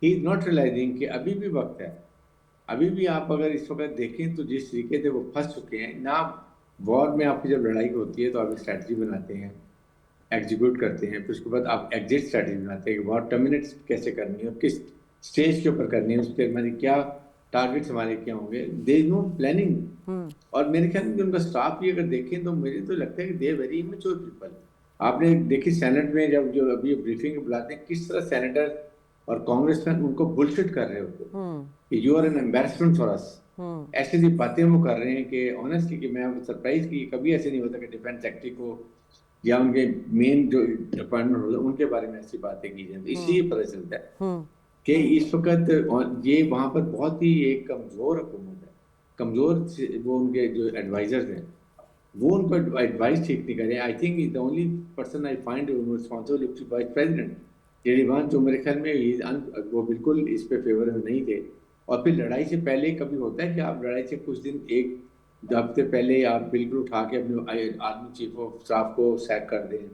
Speaker 2: he is not realizing कि अभी भी वक्त है, अभी भी आप अगर इस वक्त देखें तो जिस तरीके से वो फंस चुके हैं ना, वॉर में आपकी जब लड़ाई होती है तो आप स्ट्रैटेजी बनाते हैं, एग्जीक्यूट करते हैं, फिर उसके बाद आप एग्जिट स्ट्रैटेजी बनाते हैं कि वॉर टर्मिनेट कैसे करनी है और किस स्टेज के ऊपर करनी है, उसके मैंने क्या टारगेट्स हमारे क्या होंगे। दे इज नो प्लानिंग। और मेरे ख्याल में उनका स्टाफ भी अगर देखें तो मुझे तो लगता है कि दे वेरी इमेच्योर पीपल। आपने देखी सेनेट में जब जो अभी ब्रीफिंग बुलाते हैं, किस तरह सेनेटर और कांग्रेसमैन उनको बुलशिट कर रहे होते कि you are an embarrassment for us. ऐसी सी बातें वो कर रहे हैं कि ऑनेस्टली कि मैं सरप्राइज की कभी ऐसे नहीं होता कि डिफेंस सेक्रेटरी को या उनके मेन जो डिपार्टमेंट होता है उनके बारे में ऐसी बातें की जाती, इसलिए पता चलता है कि इस वक्त ये वहाँ पर बहुत ही एक कमजोर हुकूमत है, कमजोर वो उनके जो एडवाइजर्स हैं वो उनको एडवाइस ठीक नहीं करें। I think the only person I find responsible is vice president JD, जो मेरे ख्याल में वो बिल्कुल इस पे फेवर में नहीं थे। और फिर लड़ाई से पहले कभी होता है कि आप लड़ाई से कुछ दिन एक हफ्ते पहले आप बिल्कुल उठा के अपने आर्मी चीफ ऑफ स्टाफ को सैक कर दें,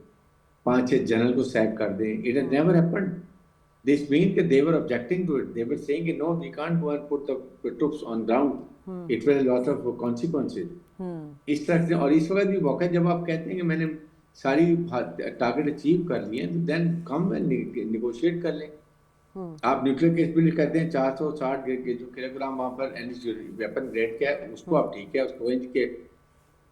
Speaker 2: 5-6 जनरल को सैक कर दें। It has never happened. This means that they were objecting to it. They were saying, no, we can't go and put the troops on ground. It will have a lot of consequences. इस तरह से, और इस वक्त भी मौका है जब आप कहते हैं कि मैंने सारी टारगेट अचीव कर लिए हैं, तो देन कम एंड निगोशिएट कर लें। आप न्यूक्लियर केस भी कहते हैं 460 जो किलोग्राम वहाँ पर वेपन ग्रेड क्या है, उसको आप ठीक है, उसको रेंज के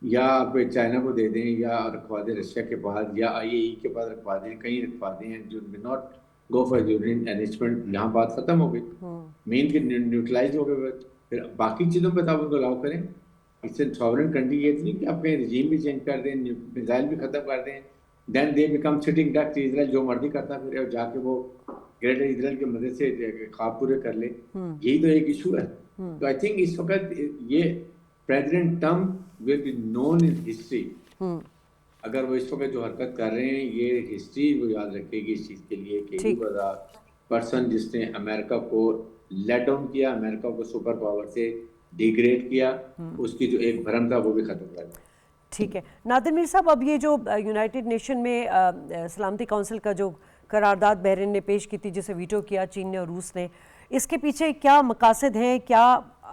Speaker 2: या आप चाइना को दे दें, या रखवा दें रशिया के पास, या IAEA के पास रखवा दें, कहीं रखवा दें, जो not go for uranium enrichment. यहाँ बात खत्म हो गई, मेन के न्यूट्रलाइज हो गए, फिर बाकी चीज़ों पर आप उनको अलाउ करें। इससे सॉवरेन कंट्री ये नहीं कि अपने रिजीम भी चेंज कर दें, मिसाइल भी खत्म कर दें, then they become sitting duck, Israel जो मर्जी करता फिर और जाके वो ग्रेटर इजराइल की मदद से ख्वाब पूरे कर ले। यही तो एक इशू है। तो आई थिंक इस वक्त ये president Trump will be known in history. अगर वो इस वक्त जो हरकत कर रहे हैं, ये हिस्ट्री वो याद रखेगी इस चीज़ के लिए कि ही वाज अ पर्सन जिसने अमेरिका को लेट डाउन किया, अमेरिका को सुपर पावर से डिग्रेड किया, उसकी जो एक भ्रम था वो भी खत्म कर दिया।
Speaker 1: ठीक है नादिर मीर साहब, अब ये जो यूनाइटेड नेशन में सलामती काउंसिल का जो करारदाद बहरीन ने पेश की थी, जिसे वीटो किया चीन ने और रूस ने, इसके पीछे क्या मकासद हैं? क्या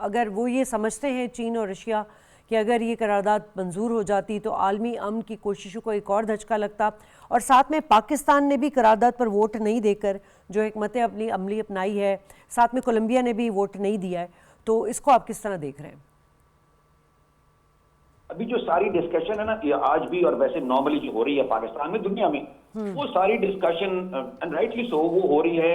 Speaker 1: अगर वो ये समझते हैं चीन और रशिया कि अगर ये करारदाद मंजूर हो जाती तो आलमी अमन की कोशिशों को एक और धचका लगता, और साथ में पाकिस्तान ने भी करारदाद पर वोट नहीं देकर जो एक मत अमली अपनाई है, साथ में कोलंबिया ने भी वोट नहीं दिया है, तो इसको आप किस तरह देख रहे हैं?
Speaker 5: अभी जो सारी डिस्कशन है ना, ये आज भी और वैसे नॉर्मली जो हो रही है पाकिस्तान में, दुनिया में, वो सारी डिस्कशन एंड राइटली सो वो हो रही है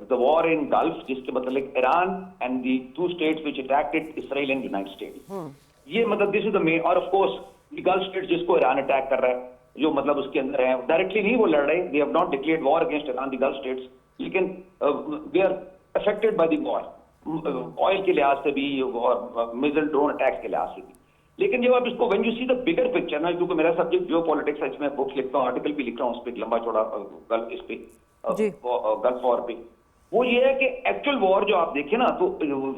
Speaker 5: द वॉर इन गल्फ, जिसके मतलब Iran and the two states which attacked Israel and United States. ये मतलब दिस इज द मेन, और of course the Gulf states जिसको ईरान अटैक कर रहा है, जो मतलब उसके अंदर है, डायरेक्टली नहीं वो लड़ रहे, they have not declared war against Iran the Gulf states, लेकिन they are affected by the war, oil के लिहाज से भी और मिसाइल ड्रोन अटैक्स के लिहाज से भी। लेकिन जब आप इसको when you see the bigger picture ना, क्योंकि मेरा सब्जेक्ट जियो पॉलिटिक्स है, इसमें बुक्स लिखता हूँ, आर्टिकल भी लिख रहा हूँ उस पर लंबा चौड़ा गल्फ इस पे गल्फ वॉर पे, वो ये है कि एक्चुअल वॉर जो आप देखें ना, तो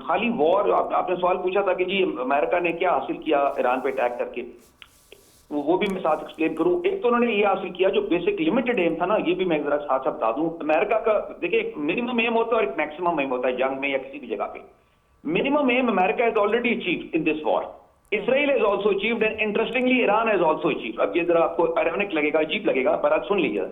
Speaker 5: खाली वॉर आपने सवाल पूछा था कि जी अमेरिका ने क्या हासिल किया ईरान पे अटैक करके, वो भी मैं साथ एक्सप्लेन करूं। एक तो उन्होंने ये हासिल किया जो बेसिक लिमिटेड एम था ना, ये भी मैं जरा साथ बता दूं। अमेरिका का देखिए एक मिनिमम एम होता है और एक मैक्सिमम एम होता है जंग में या किसी भी जगह पे। Minimum aim America has already achieved in this war, Israel has also achieved and interestingly Iran has also achieved. अब ये जरा आपको आयरॉनिक लगेगा, अजीब लगेगा, पर आप सुन लीजिए।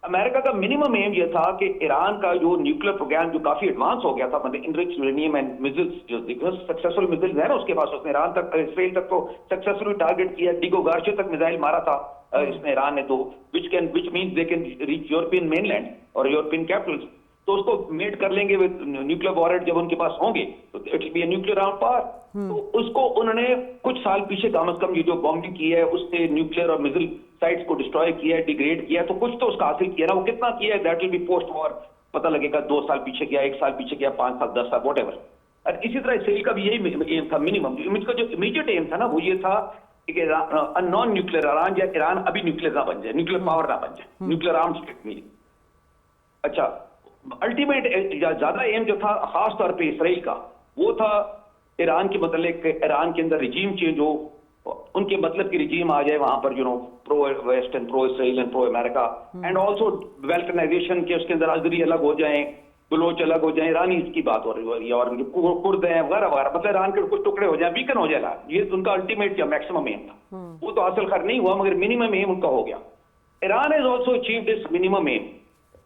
Speaker 5: अमेरिका का मिनिमम एम ये था कि ईरान का जो न्यूक्लियर प्रोग्राम जो काफी एडवांस हो गया था, मतलब इनरिच यूरेनियम एंड मिसाइल्स जो सक्सेसफुल मिसाइल्स है ना उसके पास, उसने ईरान तक इसराइल तक तो सक्सेसफुली टारगेट किया, डिगो गार्शियो तक मिसाइल मारा था इसमें ईरान ने, तो which means they can reach European mainland और यूरोपियन कैपिटल्स, तो उसको मेट कर लेंगे विद न्यूक्लियर वॉरहेड जब उनके पास होंगे, तो it will be a nuclear arm power. तो उसको उन्होंने कुछ साल पीछे कम से कम ये जो बॉम्बिंग की है उससे न्यूक्लियर और मिसाइल साइट्स को डिस्ट्रॉय किया है, डिग्रेड किया है, तो कुछ तो उसका हासिल किया ना, वो कितना किया है that will be post war पता लगेगा, 2 साल पीछे गया, 1 साल पीछे गया, 5 साल, 10 साल, वॉट एवर। और इसी तरह इसराइल का भी यही एम था मिनिमम, इसका जो इमीडिएट एम था ना वो ये था कि नॉन न्यूक्लियर ईरान या ईरान अभी न्यूक्लियर ना बन जाए, न्यूक्लियर पावर ना बन जाए, न्यूक्लियर आर्म स्टेट में। अच्छा, अल्टीमेट ज्यादा एम जो था खास तौर पे इसराइल का, वो था ईरान के मतलब ईरान के अंदर रिजीम चेंज हो, उनके मतलब की रिजीम आ जाए वहां पर, you know, pro west and pro Israel and pro America, and also balkanization के उसके अंदर अजरी अलग हो जाए, बलोच अलग हो जाए, ईरानी इसकी बात हो रही है, और कुर्द हैं वगैरह वगैरह, मतलब ईरान के कुछ टुकड़े हो जाए, वीकन हो जाए, ये उनका अल्टीमेट या मैक्सिमम एम था। वो तो हासिल कर नहीं हुआ, मगर मिनिमम एम उनका हो गया। Iran has also achieve this minimum aim,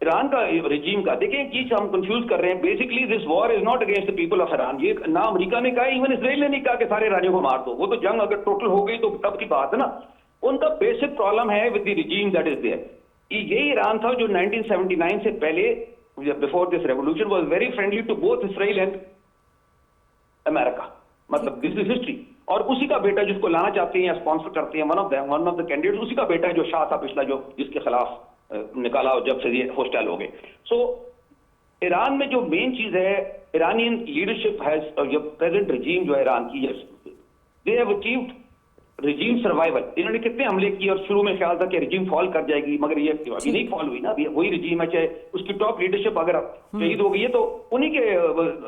Speaker 5: Iran का रिजीम का। देखिए एक चीज हम कंफ्यूज कर रहे हैं, basically this war is not against the people of Iran. ये ना अमेरिका ने कहा, इवन इसराइल ने नहीं कहा कि सारे ईरानियों को मार दो, वो तो जंग अगर टोटल हो गई तो तब की बात है ना। उनका बेसिक प्रॉब्लम है with the regime that is there. ये ईरान था जो 1979 से पहले, before this revolution, was very friendly to both Israel and America, मतलब दिस इज हिस्ट्री। और उसी का बेटा जिसको लाना चाहते हैं या स्पॉन्सर करते हैं, वन ऑफ द कैंडिडेट, उसी का बेटा जो शाह था पिछला, जो जिसके खिलाफ निकाला जब से ये होस्टाइल हो गए। सो ईरान में जो मेन चीज है, ईरानियन लीडरशिप हैज, जो प्रेजेंट रिजीम जो है ईरान की, they have achieved regime survival. इन्होंने कितने हमले किए, और शुरू में ख्याल था कि रिजीम फॉल कर जाएगी, मगर ये अभी नहीं फॉल हुई ना, अभी वही रिजीम है, चाहे उसकी टॉप लीडरशिप अगर शहीद हो गई है तो उन्हीं के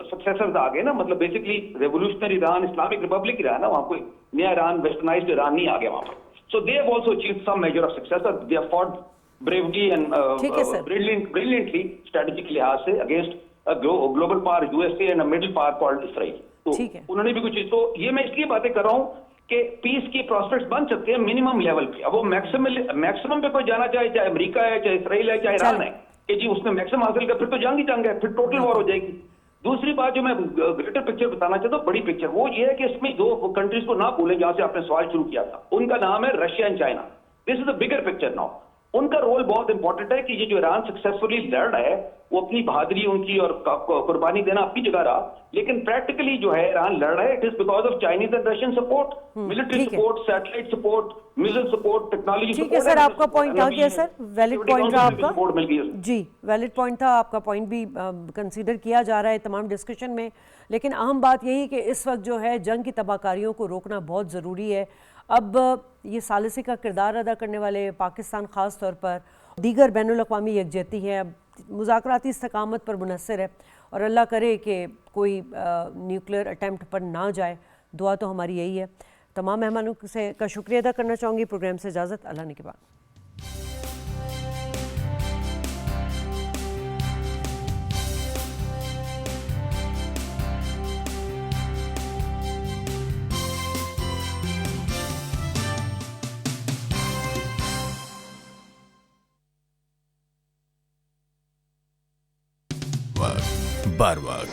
Speaker 5: सक्सेसर्स आ गए ना, मतलब basically revolutionary Iran, Islamic republic ही रहा ना, वहां कोई नया ईरान, वेस्टर्नाइज्ड ईरान नहीं आ गया वहां पर। So they have also achieved some major of success, they have fought bravely and
Speaker 1: ठीक है सर।
Speaker 5: ब्रिलियंटली स्ट्रेटेजिक लिहाज से against global power USA and middle power called Israel. तो
Speaker 1: ठीक है।
Speaker 5: उन्होंने भी कुछ चीज, तो ये मैं इसलिए बातें कर रहा हूँ कि पीस की प्रोस्पेक्ट्स बन सकते हैं मिनिमम लेवल पे। अब वो मैक्सिमम पे कोई जाना चाहे, चाहे अमेरिका है, चाहे इसराइल है, चाहे ईरान है, कि जी उसने मैक्सिमम हासिल कर, फिर तो जंग ही जंग है, फिर टोटल वॉर हो जाएगी। दूसरी बात जो मैं ग्रेटर पिक्चर बताना चाहता हूँ, बड़ी पिक्चर, वो ये है कि इसमें दो कंट्रीज को ना भूलें जहां से आपने सवाल शुरू किया था, उनका नाम है Russia and China. This is the bigger picture now. उनका रोल बहुत इंपॉर्टेंट है कि ये जो ईरान सक्सेसफुली लड़ रहा है, वो अपनी बहादुरी उनकी और कुर्बानी देना अपनी जगह रहा, लेकिन प्रैक्टिकली जो है ईरान लड़ रहा है, it is because of Chinese and Russian support, military
Speaker 1: ठीक है।
Speaker 5: Support, satellite support, missile support, technology
Speaker 1: ठीक है सर, आपका पॉइंट आ गया सर, वैलिड पॉइंट था आपका।
Speaker 5: सपोर्ट मिल गई है।
Speaker 1: जी, वैलिड पॉइंट था आपका, पॉइंट भी कंसीडर किया जा रहा है तमाम डिस्कशन में। लेकिन अहम बात यही कि इस वक्त जो है जंग की तबाहकारियों को रोकना बहुत ज़रूरी है। अब ये सालिसी का किरदार अदा करने वाले पाकिस्तान ख़ास तौर पर, दीगर बैनुल-अक़वामी यकजहती है, अब मुज़ाकराती इस्तकामत पर मुनहसर है, और अल्लाह करे कि कोई न्यूक्लियर अटैम्प्ट पर ना जाए। दुआ तो हमारी यही है। तमाम मेहमानों से का शुक्रिया अदा करना चाहूँगी। प्रोग्राम से इजाज़त, अल्लाह ने के बाद।
Speaker 6: बार बार